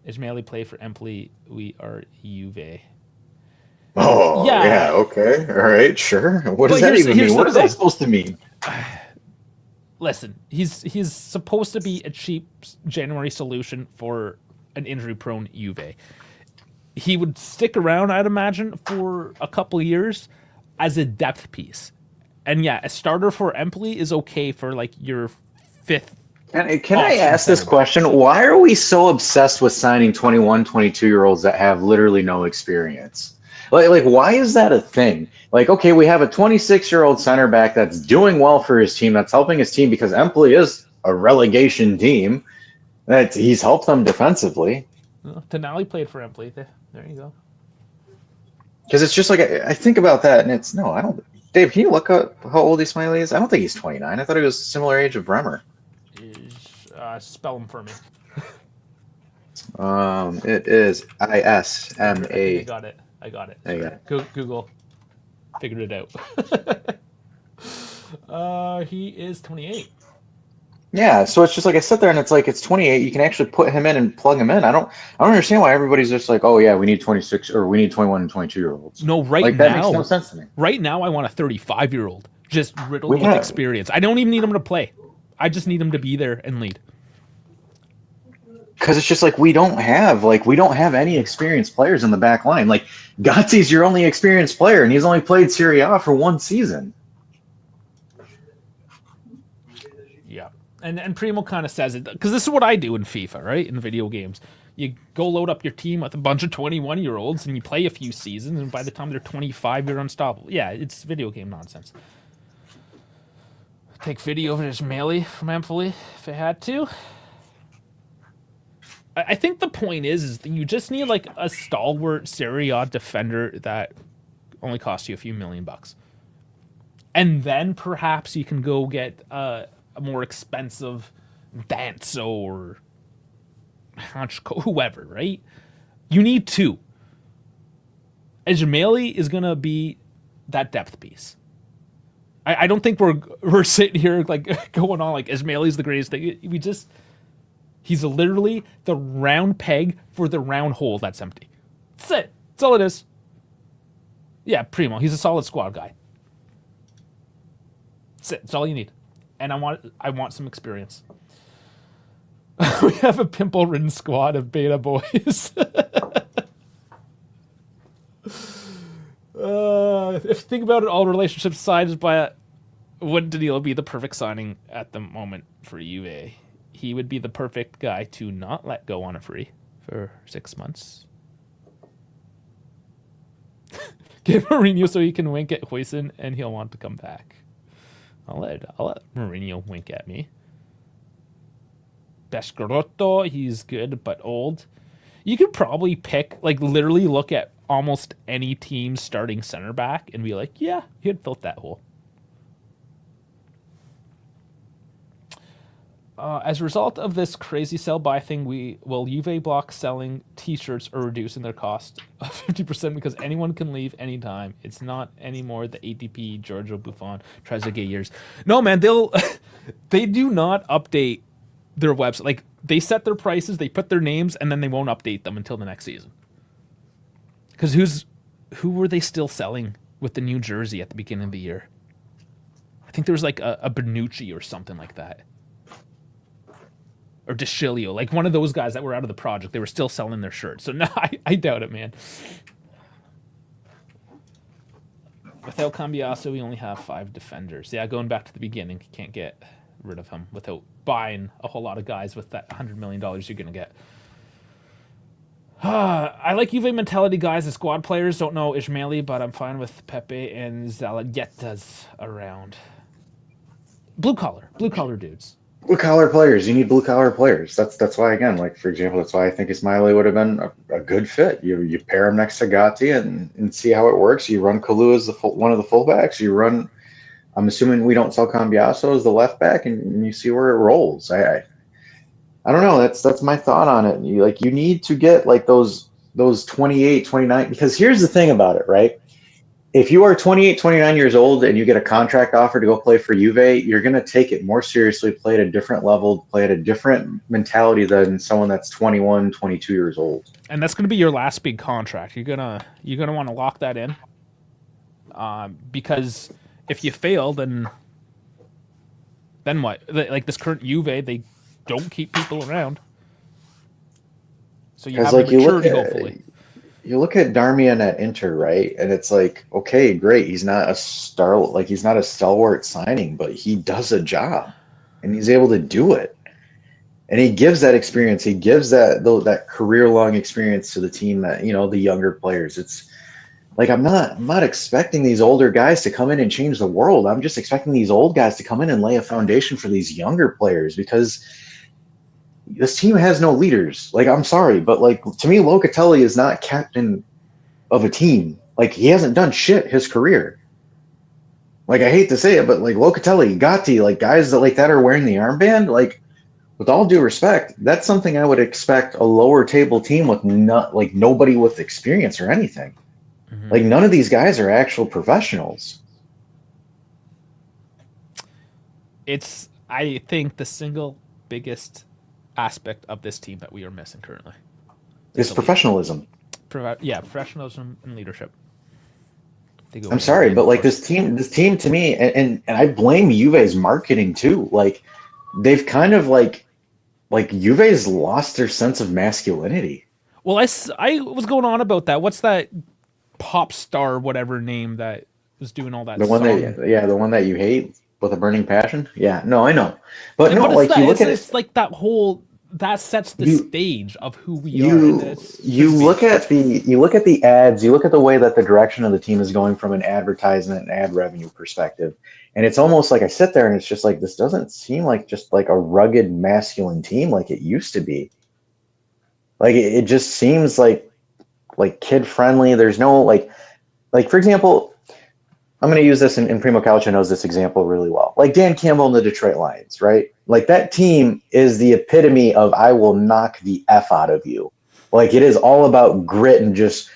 Ismaili play for Empoli. We are Juve. Oh, yeah, okay. All right, sure. What does that even mean? What is that supposed to mean? Listen, he's supposed to be a cheap January solution for an injury-prone Juve. He would stick around, I'd imagine, for a couple years as a depth piece. And yeah, a starter for Empoli is okay for like your fifth. Can I ask this question? Why are we so obsessed with signing 21, 22-year-olds that have literally no experience? Like, why is that a thing? Like, okay, we have a 26-year-old center back that's doing well for his team, that's helping his team because Empoli is a relegation team. That he's helped them defensively. Well, Tonali played for Empoli. There you go. Because it's just like I think about that, and it's I don't. Dave, can you look up how old Ismaili is? I don't think he's 29. I thought he was similar age of Bremer. Spell him for me. It is Isma. I got it. There you go. Google figured it out. He is 28. Yeah, so it's just like I sit there and it's like it's 28. You can actually put him in and plug him in. I don't understand why everybody's just like, oh yeah, we need 26 or we need 21 and 22-year-olds. No, now that makes no sense to me. Right now, I want a 35-year-old just riddled with experience. I don't even need him to play. I just need him to be there and lead. Because it's just like we don't have any experienced players in the back line. Like Gotzi's your only experienced player, and he's only played Serie A for one season. Yeah, and Primo kind of says it because this is what I do in FIFA, right? In video games, you go load up your team with a bunch of 21-year-olds, and you play a few seasons, and by the time they're 25, you're unstoppable. Yeah, it's video game nonsense. Take video of Ismaili from Empoli if I had to. I think the point is that you just need like a stalwart Serie A defender that only costs you a few $1,000,000. And then perhaps you can go get a more expensive Danso or Hanchko, whoever, right? You need two. Ismaili is going to be that depth piece. I don't think we're sitting here like going on like Ismaili's the greatest thing. He's literally the round peg for the round hole that's empty. That's it. That's all it is. Yeah, Primo. He's a solid squad guy. That's it. That's all you need. And I want some experience. We have a pimple-ridden squad of beta boys. If you think about it, all relationships aside, wouldn't Danilo be the perfect signing at the moment for Juve? He would be the perfect guy to not let go on a free for 6 months. Get Mourinho so he can wink at Huijsen and he'll want to come back. I'll let Mourinho wink at me. Bescarotto, he's good but old. You could probably pick, like literally look at almost any team's starting center back and be like, yeah, he'd fill that hole. As a result of this crazy sell-buy thing, will Juve block selling T-shirts or reducing their cost of 50% because anyone can leave anytime. It's not anymore the ATP Giorgio Buffon Trezeguet years. No, man, they do not update their website. Like they set their prices, they put their names, and then they won't update them until the next season. Because who were they still selling with the new jersey at the beginning of the year? I think there was like a Bonucci or something like that. Or DeCilio, like one of those guys that were out of the project. They were still selling their shirts. So no, I doubt it, man. Without Cambiasso, we only have 5 defenders. Yeah, going back to the beginning, you can't get rid of him without buying a whole lot of guys with that $100 million you're going to get. I like Juve mentality guys as squad players. Don't know Ismaili, but I'm fine with Pepe and Zalaguetas around. Blue collar dudes. Blue collar players. You need blue collar players. That's why, again, like for example, that's why I think Ismaili would have been a good fit. You pair him next to Gatti and see how it works. You run Kalu as one of the fullbacks. You run. I'm assuming we don't sell Cambiaso as the left back, and you see where it rolls. I don't know. That's my thought on it. You need to get like those 28, 29, because here's the thing about it, right? If you are 28, 29 years old and you get a contract offer to go play for Juve, you're going to take it more seriously, play at a different level, play at a different mentality than someone that's 21, 22 years old. And that's going to be your last big contract. You're gonna want to lock that in, because if you fail, then what? Like this current Juve, they don't keep people around. So you have Like the maturity, hopefully. you look at Darmian at Inter, right? And it's like, okay, great. He's not a star, like he's not a stalwart signing, but he does a job and he's able to do it. And he gives that experience. He gives that career long experience to the team that, the younger players. It's like I'm not expecting these older guys to come in and change the world. I'm just expecting these old guys to come in and lay a foundation for these younger players, because this team has no leaders. Like, I'm sorry, but like to me, Locatelli is not captain of a team. Like, he hasn't done shit his career. Like, I hate to say it, but like Locatelli, Gatti, like guys that are wearing the armband, like with all due respect, that's something I would expect a lower table team with nobody with experience or anything. Mm-hmm. Like, none of these guys are actual professionals. It's, I think, the single biggest aspect of this team that we are missing currently. It's professionalism. Professionalism and leadership. I'm sorry, but like this team to me, and I blame Juve's marketing too. Like, they've kind of like Juve's lost their sense of masculinity. Well, I was going on about that. What's that pop star, whatever name that was doing all that? The one the one that you hate with a burning passion. Yeah, no, I know, but no, like you look at it's like that whole that sets the stage of who we are. You look at the ads, you look at the way that the direction of the team is going from an advertisement and ad revenue perspective, and it's almost like I sit there and it's just like, this doesn't seem like just like a rugged masculine team like it used to be. Like it just seems like kid friendly. There's no like for example, I'm going to use this, and Primo Calcio knows this example really well. Like Dan Campbell and the Detroit Lions, right? Like that team is the epitome of I will knock the F out of you. Like it is all about grit and just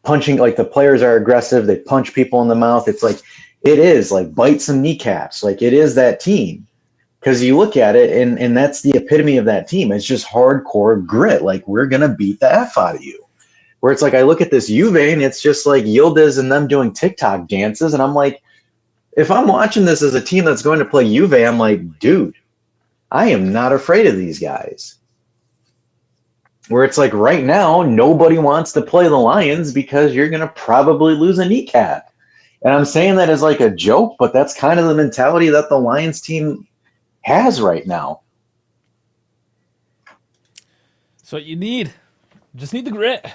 punching. Like the players are aggressive. They punch people in the mouth. It's like, it is like bite some kneecaps. Like it is that team. Because you look at it and that's the epitome of that team. It's just hardcore grit. Like, we're going to beat the F out of you. Where it's like, I look at this Juve and it's just like Yildiz and them doing TikTok dances. And I'm like, if I'm watching this as a team that's going to play Juve, I'm like, dude, I am not afraid of these guys. Where it's like right now, nobody wants to play the Lions because you're going to probably lose a kneecap. And I'm saying that as like a joke, but that's kind of the mentality that the Lions team has right now. So you just need the grit.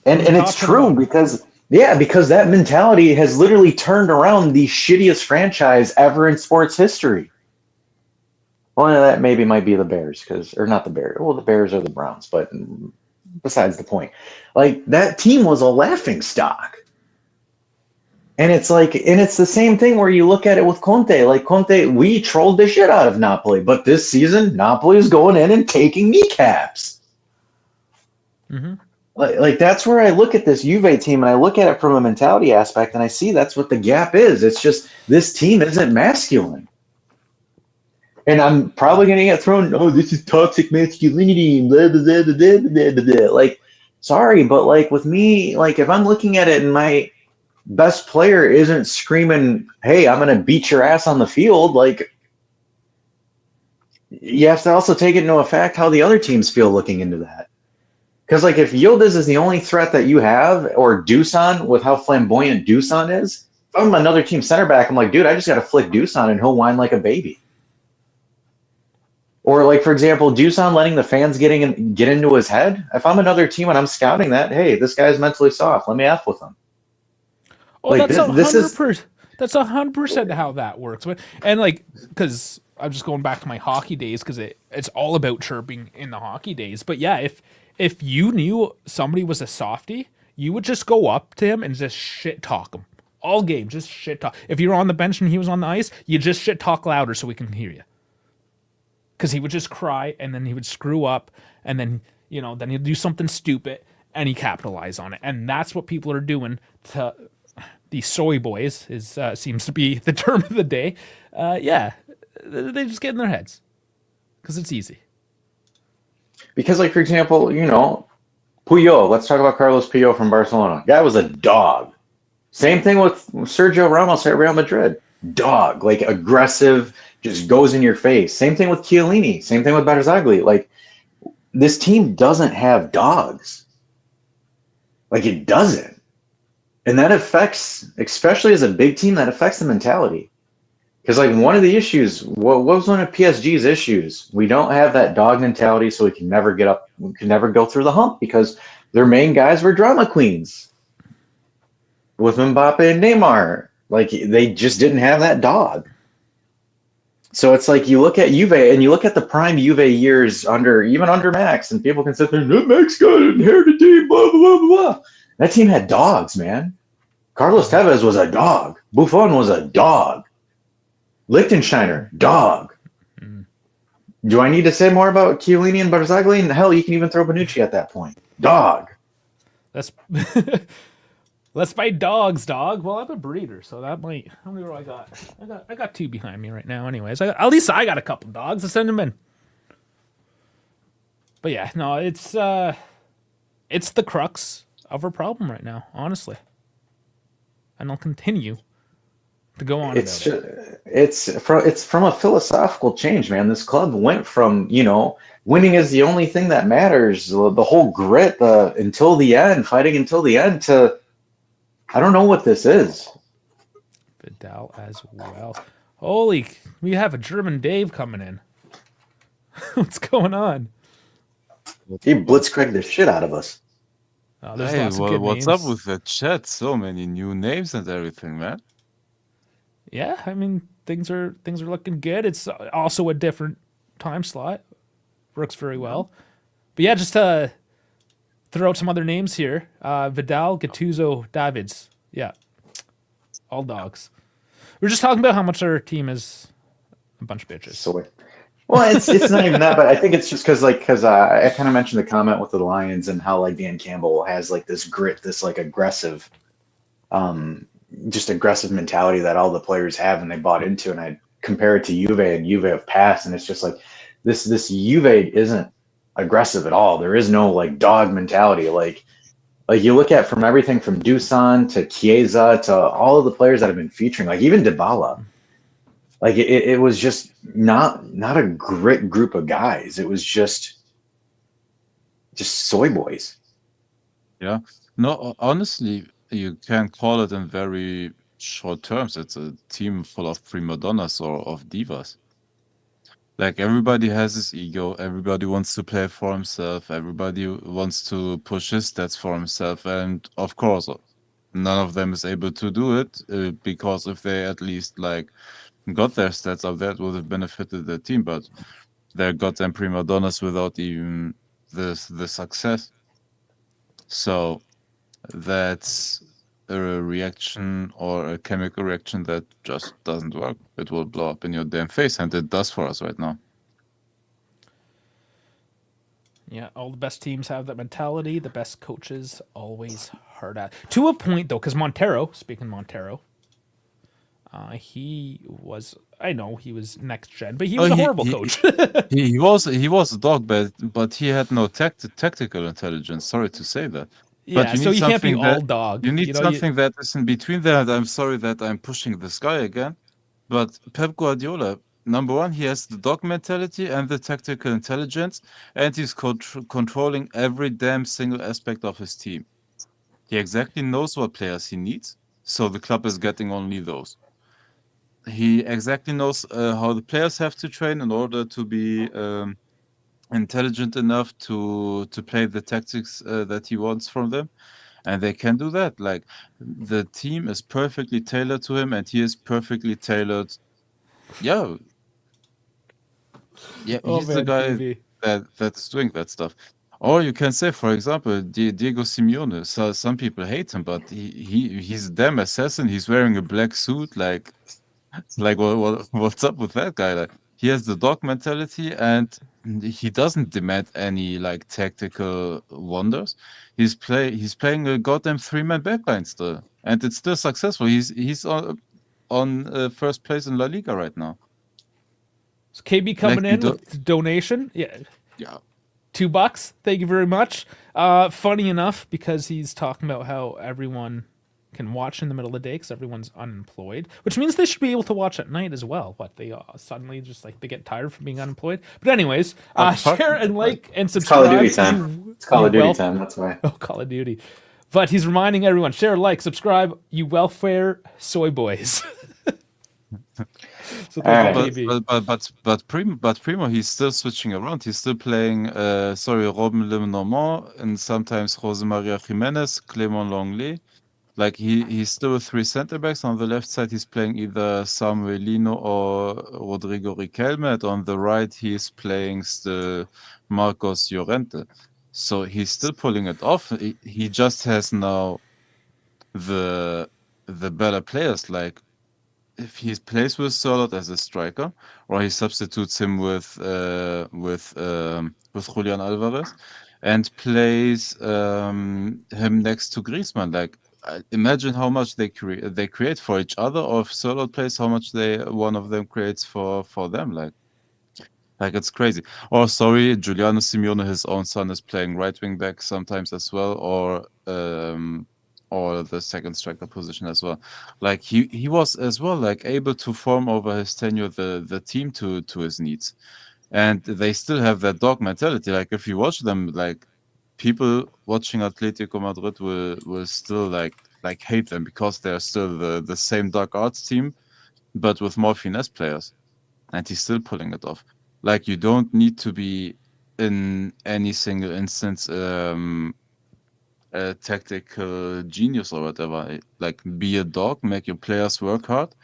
And it's true because that mentality has literally turned around the shittiest franchise ever in sports history. Well, that maybe might be the Bears, or not the Bears. Well, the Bears are the Browns, but besides the point. Like, that team was a laughing stock. And it's like, and it's the same thing where you look at it with Conte. Like, Conte, we trolled the shit out of Napoli, but this season, Napoli is going in and taking kneecaps. Mm-hmm. Like that's where I look at this Juve team, and I look at it from a mentality aspect, and I see that's what the gap is. It's just this team isn't masculine. And I'm probably going to get thrown, oh, this is toxic masculinity, blah, blah, blah, blah, blah, blah, blah. Like, sorry, but like with me, like if I'm looking at it and my best player isn't screaming, hey, I'm going to beat your ass on the field, like, you have to also take into effect how the other teams feel looking into that. Because, like, if Yildiz is the only threat that you have, or Dusan, with how flamboyant Dusan is, if I'm another team center back, I'm like, dude, I just got to flick Dusan and he'll whine like a baby. Or, like, for example, Dusan letting the fans get into his head. If I'm another team and I'm scouting that, hey, this guy's mentally soft. Let me F with him. Oh, like, that's 100%. That's 100% how that works. And, like, because I'm just going back to my hockey days because it's all about chirping in the hockey days. But yeah, if you knew somebody was a softie, you would just go up to him and just shit talk him all game. Just shit talk. If you were on the bench and he was on the ice, you just shit talk louder so we can hear you. Because he would just cry and then he would screw up and then then he'd do something stupid and he capitalize on it. And that's what people are doing to these soy boys. Is seems to be the term of the day. Yeah, they just get in their heads because it's easy. Because, like, for example, Puyol. Let's talk about Carlos Puyol from Barcelona. Guy was a dog. Same thing with Sergio Ramos at Real Madrid. Dog, like aggressive, just goes in your face. Same thing with Chiellini. Same thing with Barzagli. Like, this team doesn't have dogs. Like, it doesn't. And that affects, especially as a big team, that affects the mentality. Because, like, one of the issues, what was one of PSG's issues? We don't have that dog mentality, so we can never get up, we can never go through the hump because their main guys were drama queens with Mbappe and Neymar. Like, they just didn't have that dog. So it's like you look at Juve and you look at the prime Juve years even under Max, and people can sit there, Max got an inherited team, blah, blah, blah, blah. That team had dogs, man. Carlos Tevez was a dog. Buffon was a dog. Lichtensteiner, dog. Do I need to say more about Chiellini and Barzagli? And hell, you can even throw Bonucci at that point. Dog. Let's let's buy dogs, dog. Well, I'm a breeder, so that might. How many do I got? I got 2 behind me right now. Anyways, at least I got a couple dogs. Let's send them in. But yeah, no, it's the crux of our problem right now, honestly. And I'll continue to go on. It's from a philosophical change, man. This club went from winning is the only thing that matters, the whole grit, until the end, fighting until the end, to I don't know what this is. Vidal as well. Holy, we have a German Dave coming in. What's going on? He blitzkrieged the shit out of us. Oh, there's lots of good what's names. up with the chat? So many new names and everything, man. Yeah, I mean things are looking good. It's also a different time slot. Works very well. But yeah, just to throw out some other names here. Vidal, Gattuso, Davids. Yeah. All dogs. We're just talking about how much our team is a bunch of bitches. So, well, it's not even that, but I think it's just because I kind of mentioned the comment with the Lions and how like Dan Campbell has like this grit, this like aggressive, just aggressive mentality that all the players have and they bought into. And I compare it to Juve and Juve of past, and it's just like this Juve isn't aggressive at all. There is no like dog mentality. Like you look at from everything from Dusan to Chiesa to all of the players that have been featuring, like even Dybala. Like it was just not a grit group of guys. It was just soy boys. Yeah. No, honestly, you can call it in very short terms. It's a team full of prima donnas or of divas. Like everybody has his ego. Everybody wants to play for himself. Everybody wants to push his stats for himself. And of course, none of them is able to do it because if they at least like got their stats up, that would have benefited the team. But they're goddamn prima donnas without even the success. So that's a reaction or a chemical reaction that just doesn't work. It will blow up in your damn face, and it does for us right now. Yeah, all the best teams have that mentality. The best coaches always hard at. To a point, though, because Montero, speaking Montero, he was, I know he was next gen, but he was a horrible coach. he was a dog, but he had no tactical intelligence. Sorry to say that. Yeah, but so you can't be all dog. You need something that is in between there. And I'm sorry that I'm pushing this guy again, but Pep Guardiola, number one, he has the dog mentality and the tactical intelligence, and he's controlling every damn single aspect of his team. He exactly knows what players he needs, so the club is getting only those. He exactly knows how the players have to train in order to be intelligent enough to play the tactics that he wants from them, and they can do that. Like the team is perfectly tailored to him, and he is perfectly tailored. Yeah, Yeah, Oh he's the man, guy KB. that's doing that stuff. Or you can say, for example, Diego Simeone. So some people hate him, but he's a damn assassin. He's wearing a black suit. Like what's up with that guy? Like he has the dog mentality, and he doesn't demand any like tactical wonders. He's playing a goddamn three-man backline still, and it's still successful. He's on first place in La Liga right now. So KB Like coming you in don't, with donation. Yeah, yeah. $2. Thank you very much. Funny enough, because he's talking about how everyone can watch in the middle of the day because everyone's unemployed, which means they should be able to watch at night as well. What they suddenly just like they get tired from being unemployed. But anyways, share and like and It's Call of subscribe. Duty time. It's Call You of Duty well, time. That's why. oh Call of Duty. But he's reminding everyone: share, like, subscribe. You welfare soy boys. So All right. thank you, KB. But Primo, he's still switching around. He's still playing Robin Le Normand and sometimes Jose Maria Jimenez, Clément Longley. Like he's still with three center backs. On the left side, he's playing either Samuelino or Rodrigo Riquelme. And on the right, he's playing still Marcos Llorente. So he's still pulling it off. He just has now the better players. Like if he plays with Sörloth as a striker, or he substitutes him with Julian Alvarez, and plays him next to Griezmann. Like imagine how much they create for each other, or if Sörloth plays, how much one of them creates for them. Like it's crazy. Or sorry, Giuliano Simeone, his own son, is playing right wing back sometimes as well, or the second striker position as well. Like he was as well like able to form over his tenure the team to his needs, and they still have that dog mentality. Like if you watch them, like people watching Atletico Madrid will still like hate them because they're still the same dark arts team, but with more finesse players, and he's still pulling it off. Like you don't need to be in any single instance a tactical genius or whatever. Like be a dog, make your players work hard,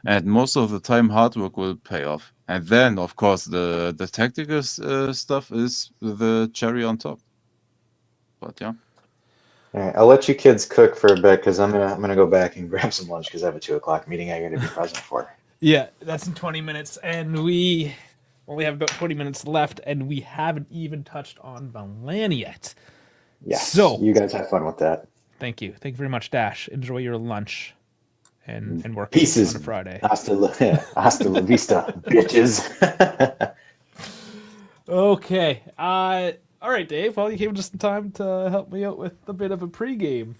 and most of the time hard work will pay off. And then of course the tactical stuff is the cherry on top. But yeah. All right, I'll let you kids cook for a bit because I'm gonna go back and grab some lunch because I have a 2 o'clock meeting I got to be present for. Yeah, that's in 20 minutes, and we only have about 20 minutes left, and we haven't even touched on Milan yet. Yes. So you guys have fun with that. thank you very much, Dash. Enjoy your lunch and work Pieces. on a Friday. Hasta la vista, bitches. Okay. All right, Dave. Well, you came just in time to help me out with a bit of a pregame.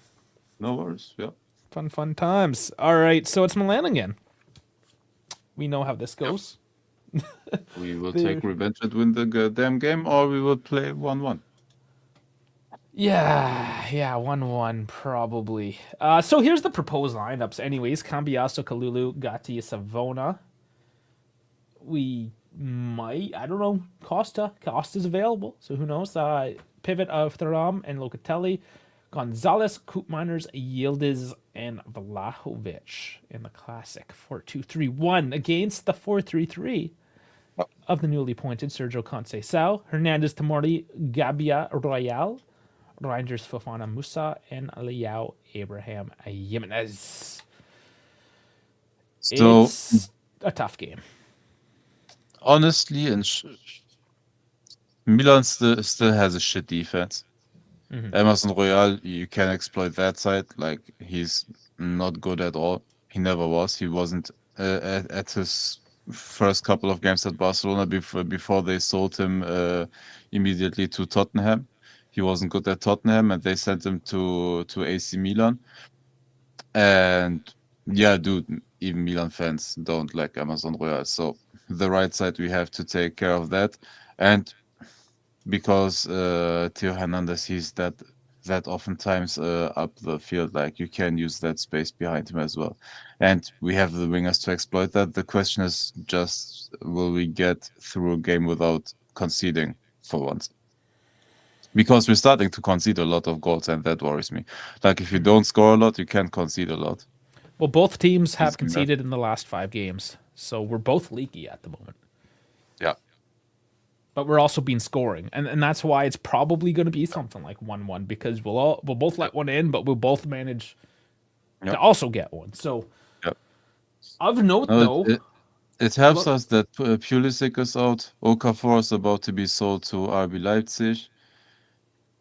No worries. Yeah. Fun times. All right, so it's Milan again. We know how this goes. We will take revenge and win the goddamn game, or we will play 1-1. Yeah, 1-1 probably. So here's the proposed lineups. Anyways, Cambiasso, Kalulu, Gatti, Savona. We might, I don't know, Costa's available, so who knows? Pivot of Thuram and Locatelli, Gonzalez, Koopmeiners, Yildiz, and Vlahovic in the classic 4-2-3-1 against the 4-3-3 of the newly appointed Sergio Conceição, Hernandez, Tamori, Gabia, Royal, Rangers, Fofana, Musa, and Liao Abraham Jimenez. So It's a tough game. honestly, and Milan still has a shit defense. Emerson Royal, you can exploit that side. Like he's not good at all. He never was. He wasn't at his first couple of games at Barcelona before they sold him immediately to Tottenham. He wasn't good at Tottenham, and they sent him to AC Milan. And yeah, dude, even Milan fans don't like Emerson Royal. So the right side, we have to take care of that. And because Theo Hernandez, he's that oftentimes up the field, like you can use that space behind him as well. And we have the wingers to exploit that. The question is just, will we get through a game without conceding for once? Because we're starting to concede a lot of goals, and that worries me. Like if you don't score a lot, you can't concede a lot. Well, both teams have conceded in the last 5 games, so we're both leaky at the moment. Yeah. but we're also been scoring, and that's why it's probably going to be something like 1-1 because we'll both let one in, but we'll both manage to Yep. also get one. So Yep. of note, No, though, it helps look, us that Pulisic is out. Okafor is about to be sold to RB Leipzig.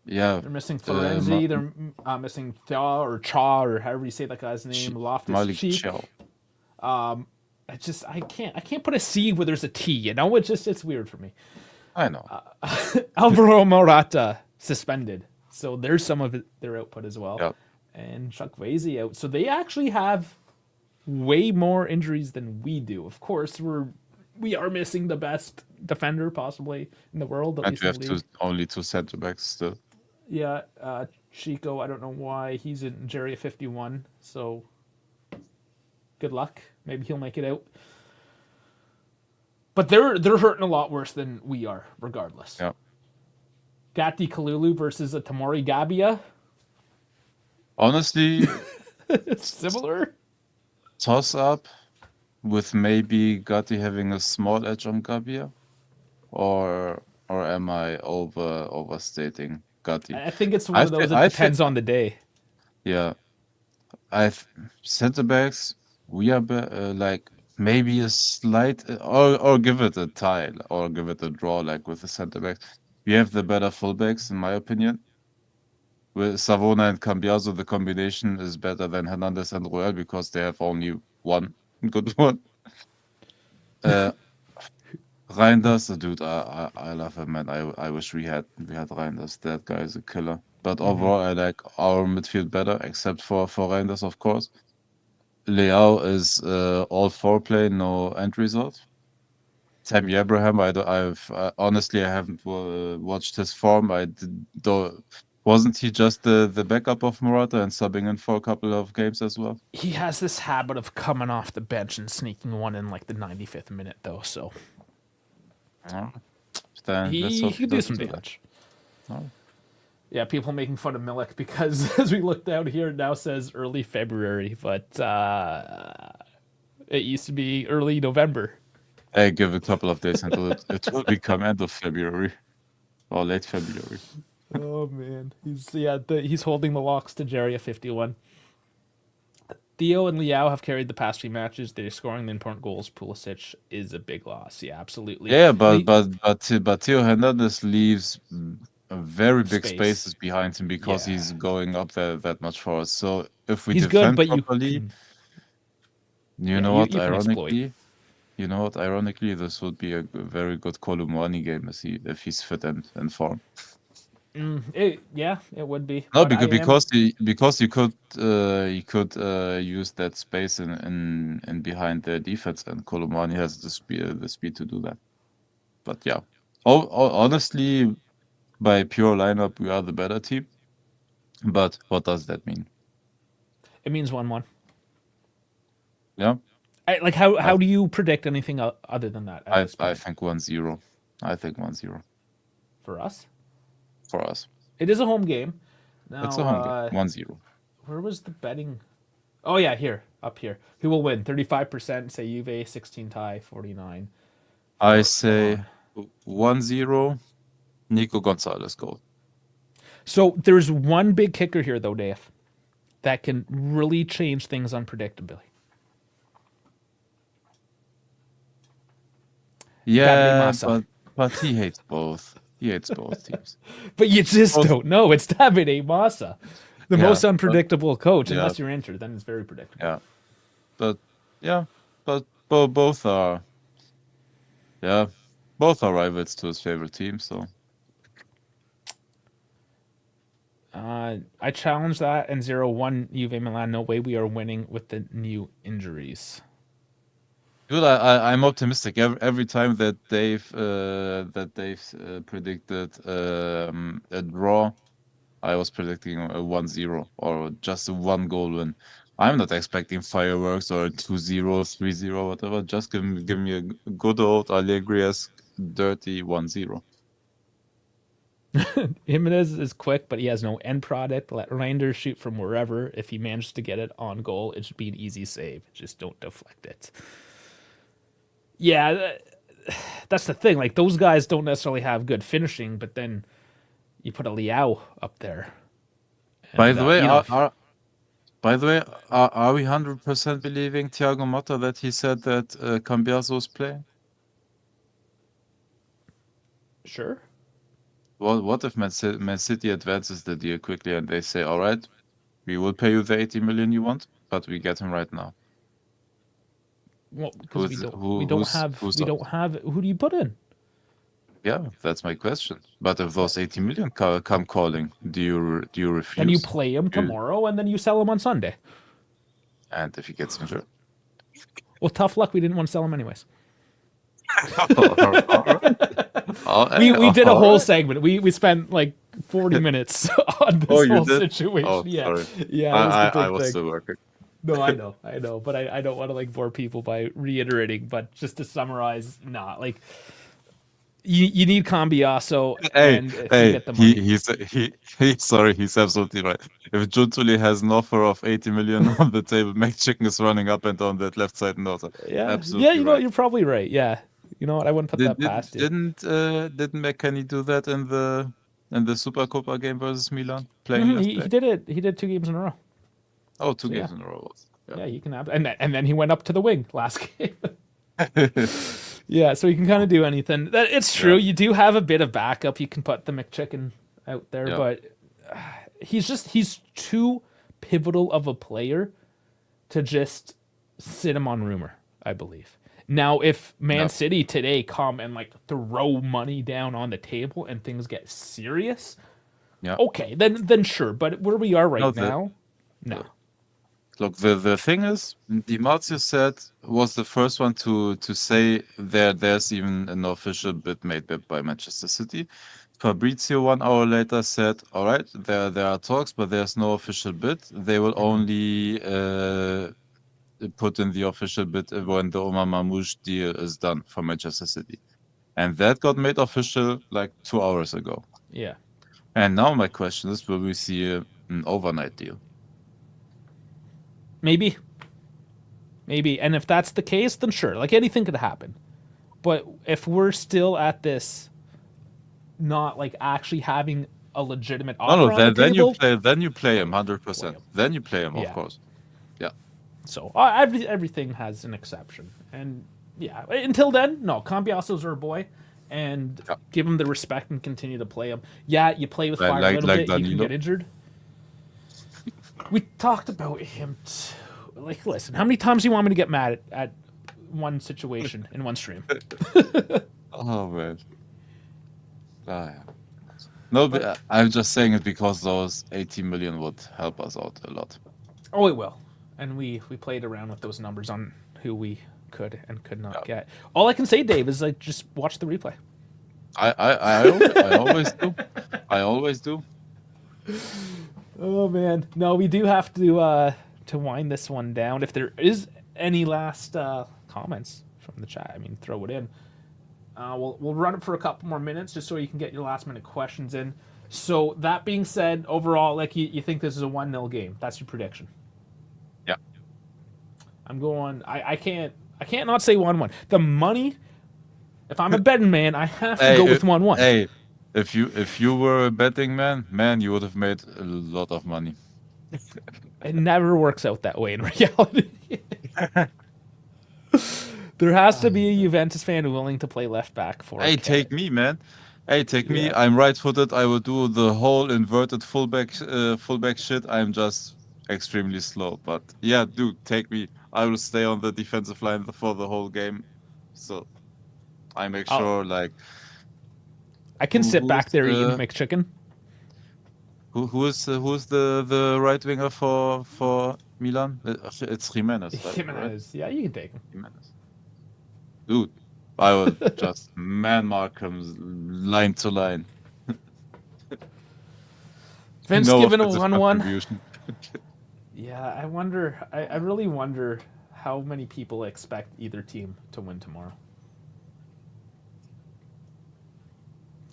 Yeah. they're missing Ma Florenzi, they're missing Thaw or Cha or however you say that guy's name, Loftus Malik Cheek. Chow. I can't put a C where there's a T. You know, it's weird for me. I know. Alvaro Morata suspended, so there's some of their output as well. Yep. And Chukwueze out, so they actually have way more injuries than we do. Of course, we are missing the best defender possibly in the world. At And least we in have the league. only two center backs still. Yeah, Chico. I don't know why he's in Jerry 51. So good luck. Maybe he'll make it out. But they're hurting a lot worse than we are, regardless. Yeah. Gatti Kalulu versus a Tamori Gabia. Honestly, It's similar. toss up with maybe Gatti having a small edge on Gabia, or am I overstating Gatti? I think it's one of those. It depends on the day. Yeah, center backs. We are like maybe a slight or give it a tie or give it a draw like with the center backs. We have the better fullbacks in my opinion. With Savona and Cambiaso, the combination is better than Hernandez and Royal because they have only one good one. Reinders, dude, I love him, man. I wish we had Reinders. That guy is a killer. But overall, I like our midfield better, except for Reinders, of course. Leao is all foreplay, no end result. Tammy Abraham, honestly, I haven't watched his form. Wasn't he just the backup of Morata and subbing in for a couple of games as well? He has this habit of coming off the bench and sneaking one in like the 95th minute, though. So Then he could do some damage. Oh. Yeah, people making fun of Milik because as we look down here, it now says early February, but it used to be early November. Hey, give a couple of days until it will become end of February or late February. Oh man, he's holding the locks to Jerry at 51. Theo and Liao have carried the past few matches. They're scoring the important goals. Pulisic is a big loss. Yeah, absolutely. Yeah, but Theo Hernandez leaves very big Space. spaces behind him because he's going up there that much for us. So if we He's defend good, but properly, you know what? Ironically, this would be a very good Kolumani game if he's fit and in form. It would be. No, But because you could use that space in behind the defense, and Kolumani has the speed to do that. But yeah, honestly, by pure lineup, we are the better team. But what does that mean? It means 1-1. Yeah. How do you predict anything other than that? I think 1-0. I think 1-0 for us. For us. It is a home game. Now, it's a home game. 1-0. Where was the betting? Oh yeah, up here. Who will win? 35% say Juve, 16 tie, 49. I say 1-0. Nico Gonzalez goal. So there's one big kicker here though, Dave, that can really change things unpredictably. Yeah, but he hates both. He hates both teams. But you just don't know. It's Davide Massa, the most unpredictable coach. Unless you're injured, then it's very predictable. Yeah, but both are rivals to his favorite team. So I challenge that, and 0-1 Juve Milan. No way we are winning with the new injuries. Dude, I'm optimistic every time that they've predicted a draw. I was predicting a 1-0 or just a 1-goal win. I'm not expecting fireworks or 2-0, 3-0, whatever. Just give me a good old Allegri-esque dirty 1-0. Jimenez is quick, but he has no end product. Let Reinders shoot from wherever. If he manages to get it on goal, it should be an easy save. Just don't deflect it. Yeah, that's the thing. Like those guys don't necessarily have good finishing, but then you put a Liao up there. By And, the way, you know, are we 100% believing Thiago Motta that he said that Cambiaso is playing? sure. What if Man City advances the deal quickly and they say, all right, we will pay you the 80 million you want, but we get him right now? Well, because we Who's up? don't have. Who do you put in? Yeah, that's my question. But if those 80 million come calling, do you refuse? Then you play him tomorrow, and then you sell him on Sunday. And if he gets injured? Well, tough luck. We didn't want to sell him anyways. We did a whole segment. We spent like 40 minutes on this whole situation. Oh, yeah, sorry. yeah. It was the big I was thing. still working. No, I know, but I don't want to like bore people by reiterating. But just to summarize, like you need Cambiaso, and if you get the money. He's absolutely right. If Juntuli has an offer of 80 million on the table, McChicken is running up and down that left side north. Absolutely yeah. You know, right. you're probably right. Yeah, you know what? I wouldn't put that past you. Didn't McKennie do that in the Super Copa game versus Milan? Playing left He back? did it. He did 2 games in a row. Oh, two games in a row. Yeah, you can have, and then he went up to the wing last game. Yeah, so you can kind of do anything. It's true. You do have a bit of backup. You can put the McChicken out there, but he's too pivotal of a player to just sit him on rumor, I believe. Now, if Man City today come and like throw money down on the table and things get serious, okay, then sure. But where we are right now, no. Look, the thing is, Di Marzio said was the first one to say there's even an official bid made by Manchester City. Fabrizio 1 hour later said, all right, there are talks, but there's no official bid. They will only put in the official bid when the Omar Mamouche deal is done for Manchester City. And that got made official like 2 hours ago. Yeah. And now my question is, will we see an overnight deal? Maybe. And if that's the case, then sure. Like anything could happen. But if we're still at this, not like actually having a legitimate offer on the table, then you play him 100%. Then you play him, of course. Yeah. So everything has an exception, and until then, no. Cambiaso's our boy, and give him the respect and continue to play him. Yeah, you play with fire a little bit, you can get injured. We talked about him. Like, listen, how many times do you want me to get mad at one situation in one stream? Oh, man. No, but I'm just saying it because those 80 million would help us out a lot. Oh, it will. And we played around with those numbers on who we could and could not get. All I can say, Dave, is like just watch the replay. I always do. I always do. Oh man, no, we do have to wind this one down. If there is any last comments from the chat, I mean, throw it in. We'll run it for a couple more minutes just so you can get your last minute questions in. So that being said, overall, like you think this is a 1-0 game? That's your prediction? Yeah. I'm going. I can't not say 1-1. The money. If I'm a betting man, I have to go with 1-1. Hey. If you were a betting man, you would have made a lot of money. It never works out that way in reality. There has to be a Juventus fan willing to play left back for. Hey, take me, man. Hey, take me. I'm right-footed. I will do the whole inverted fullback shit. I'm just extremely slow. But yeah, dude, take me. I will stay on the defensive line for the whole game. So I make sure like. I can sit back there eating McChicken. Who's the right winger for Milan? It's Jimenez. Right? Jimenez, yeah, you can take him. Jimenez. Dude, I will just man mark him line to line. Vince given a 1-1. Yeah, I wonder. I really wonder how many people expect either team to win tomorrow.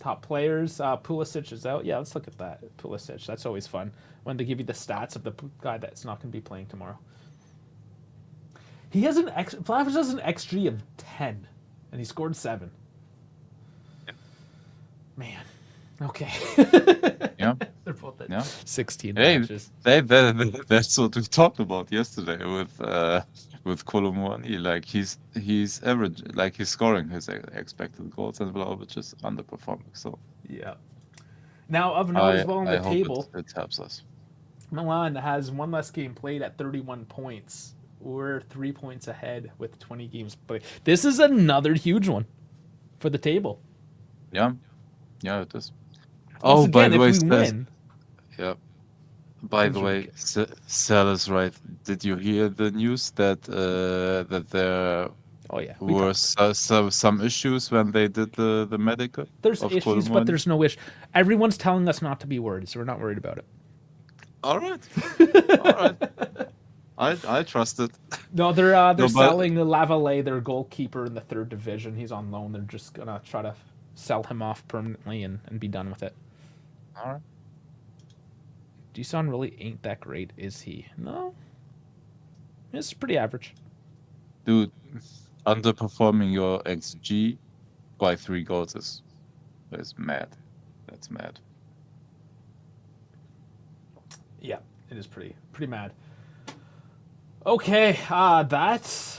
Top players, Pulisic is out. Yeah, let's look at that. Pulisic, that's always fun when they give you the stats of the guy that's not going to be playing tomorrow. He has Flavish has an XG of 10. and he scored 7. Man, okay. Yeah. They're both at Yeah. 16 Hey, matches. that's what we talked about yesterday with Kolomouani. Like he's average, like he's scoring his expected goals and Vlahovic is underperforming. So Yeah. Now, of note as well on I the hope table, it helps us. Milan has one less game played at 31 points. We're 3 points ahead with 20 games played. This is another huge one for the table. Yeah, yeah, it is. Once Oh, by again, the if way, we win, yeah. By things the are way, good. Sal is right. Did you hear the news that that there Oh yeah, we were talked. some issues when they did the medical There's of issues, but Kolomouani? there's no issue. Everyone's telling us not to be worried, so we're not worried about it. All right, all right. I trust it. No, they're No, but selling the Lavallee, their goalkeeper in the 3rd division. He's on loan. They're just gonna try to sell him off permanently and be done with it. all right. Dusan really ain't that great, is he? No, it's pretty average. Dude, underperforming your XG by 3 goals is mad. That's mad. Yeah, it is pretty mad. Okay, that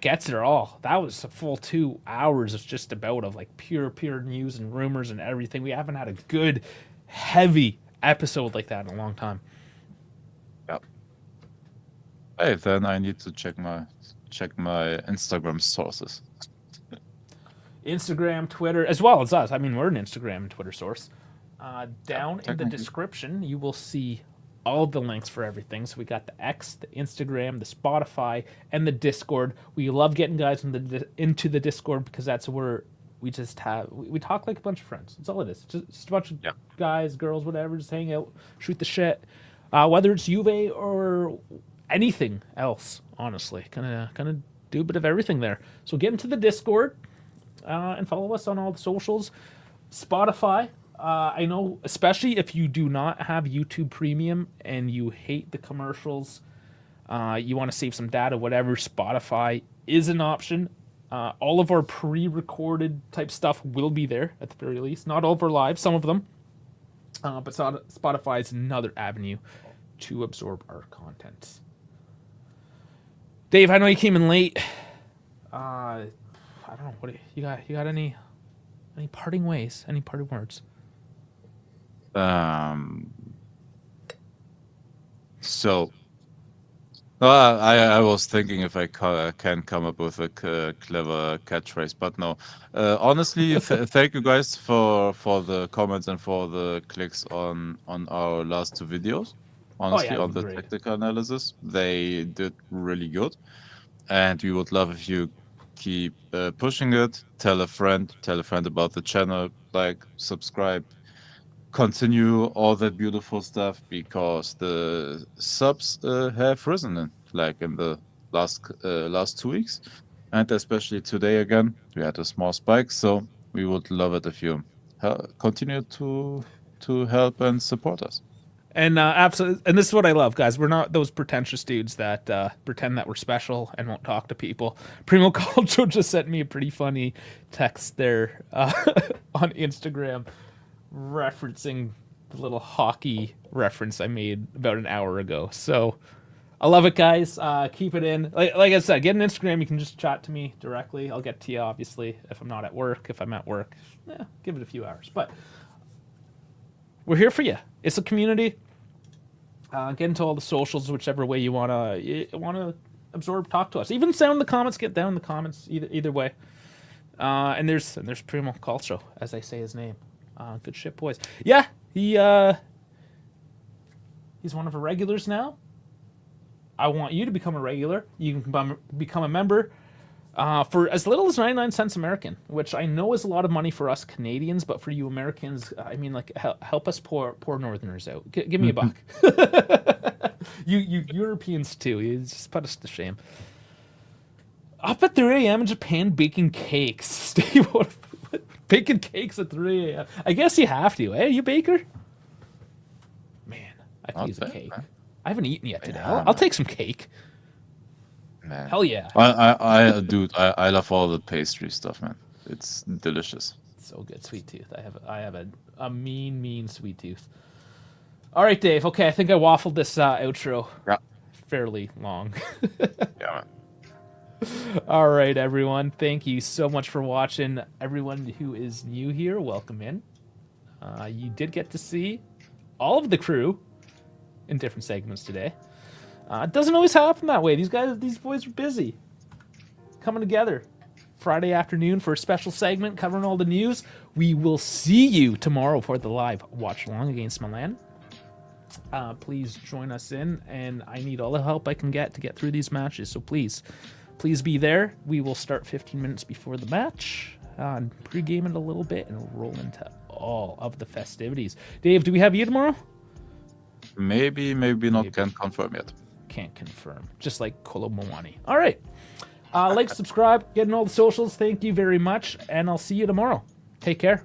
gets it all. That was a full 2 hours of just about of like pure news and rumors and everything. We haven't had a good, heavy episode like that in a long time. Yep. Hey, then I need to check my Instagram sources. Instagram, Twitter, as well as us. I mean, we're an Instagram and Twitter source. Down in the technically. description, you will see all the links for everything. So we got the X, the Instagram, the Spotify, and the Discord. We love getting guys into the Discord because that's where we just have we talk like a bunch of friends. That's all it is. Just a bunch of guys, girls, whatever. Just hang out, shoot the shit. Whether it's Juve or anything else, honestly, kind of do a bit of everything there. So get into the Discord. And follow us on all the socials. Spotify, I know, especially if you do not have YouTube Premium and you hate the commercials, you want to save some data, whatever, Spotify is an option. All of our pre-recorded type stuff will be there at the very least. Not all of our live, some of them. But Spotify is another avenue to absorb our content. Dave, I know you came in late. I don't know. What you got? You got any parting ways? Any parting words? So, I was thinking if I can come up with a clever catchphrase, but no. Honestly, thank you guys for the comments and for the clicks on our last 2 videos. Honestly, on the tactical analysis, they did really good, and we would love if you keep pushing it. Tell a friend about the channel, like, subscribe, continue all that beautiful stuff, because the subs have risen in the last 2 weeks, and especially today again we had a small spike. So we would love it if you continue to help and support us. And absolutely, and this is what I love, guys. We're not those pretentious dudes that pretend that we're special and won't talk to people. Primo Calcio just sent me a pretty funny text there on Instagram, referencing the little hockey reference I made about an hour ago. So I love it, guys. Keep it in. Like I said, get an Instagram. You can just chat to me directly. I'll get to you, obviously, if I'm not at work. If I'm at work, give it a few hours. But we're here for you. It's a community. Get into all the socials, whichever way you wanna absorb. Talk to us. Even down in the comments. Get down in the comments. Either way. And there's Primo Calcio, as I say his name. Good shit, boys. Yeah, he's one of our regulars now. I want you to become a regular. You can become a member for as little as 99 cents American, which I know is a lot of money for us Canadians, but for you Americans, I mean, like, help us poor Northerners out. Give me a buck. you Europeans too. You just put us to shame. Up at 3 a.m. in Japan baking cakes. Steve, baking cakes at 3 a.m. I guess you have to. Hey, you baker? Man, I could use a cake. I haven't eaten yet today. I'll take some cake. Man. Hell yeah. Dude, I love all the pastry stuff, man. It's delicious. So good, sweet tooth. I have a mean sweet tooth. All right, Dave. Okay, I think I waffled this outro Yeah. fairly long. Yeah, man. All right, everyone. Thank you so much for watching. Everyone who is new here, welcome in. You did get to see all of the crew in different segments today. It doesn't always happen that way. These boys are busy coming together Friday afternoon for a special segment covering all the news. We will see you tomorrow for the live watch along against Milan. Please join us in, and I need all the help I can get to get through these matches. So please be there. We will start 15 minutes before the match, pregame it a little bit, and roll into all of the festivities. Dave, do we have you tomorrow? Maybe not. Can't confirm yet. Can't confirm. Just like Kolo Moani. All right. Like, subscribe, get in all the socials. Thank you very much, and I'll see you tomorrow. Take care.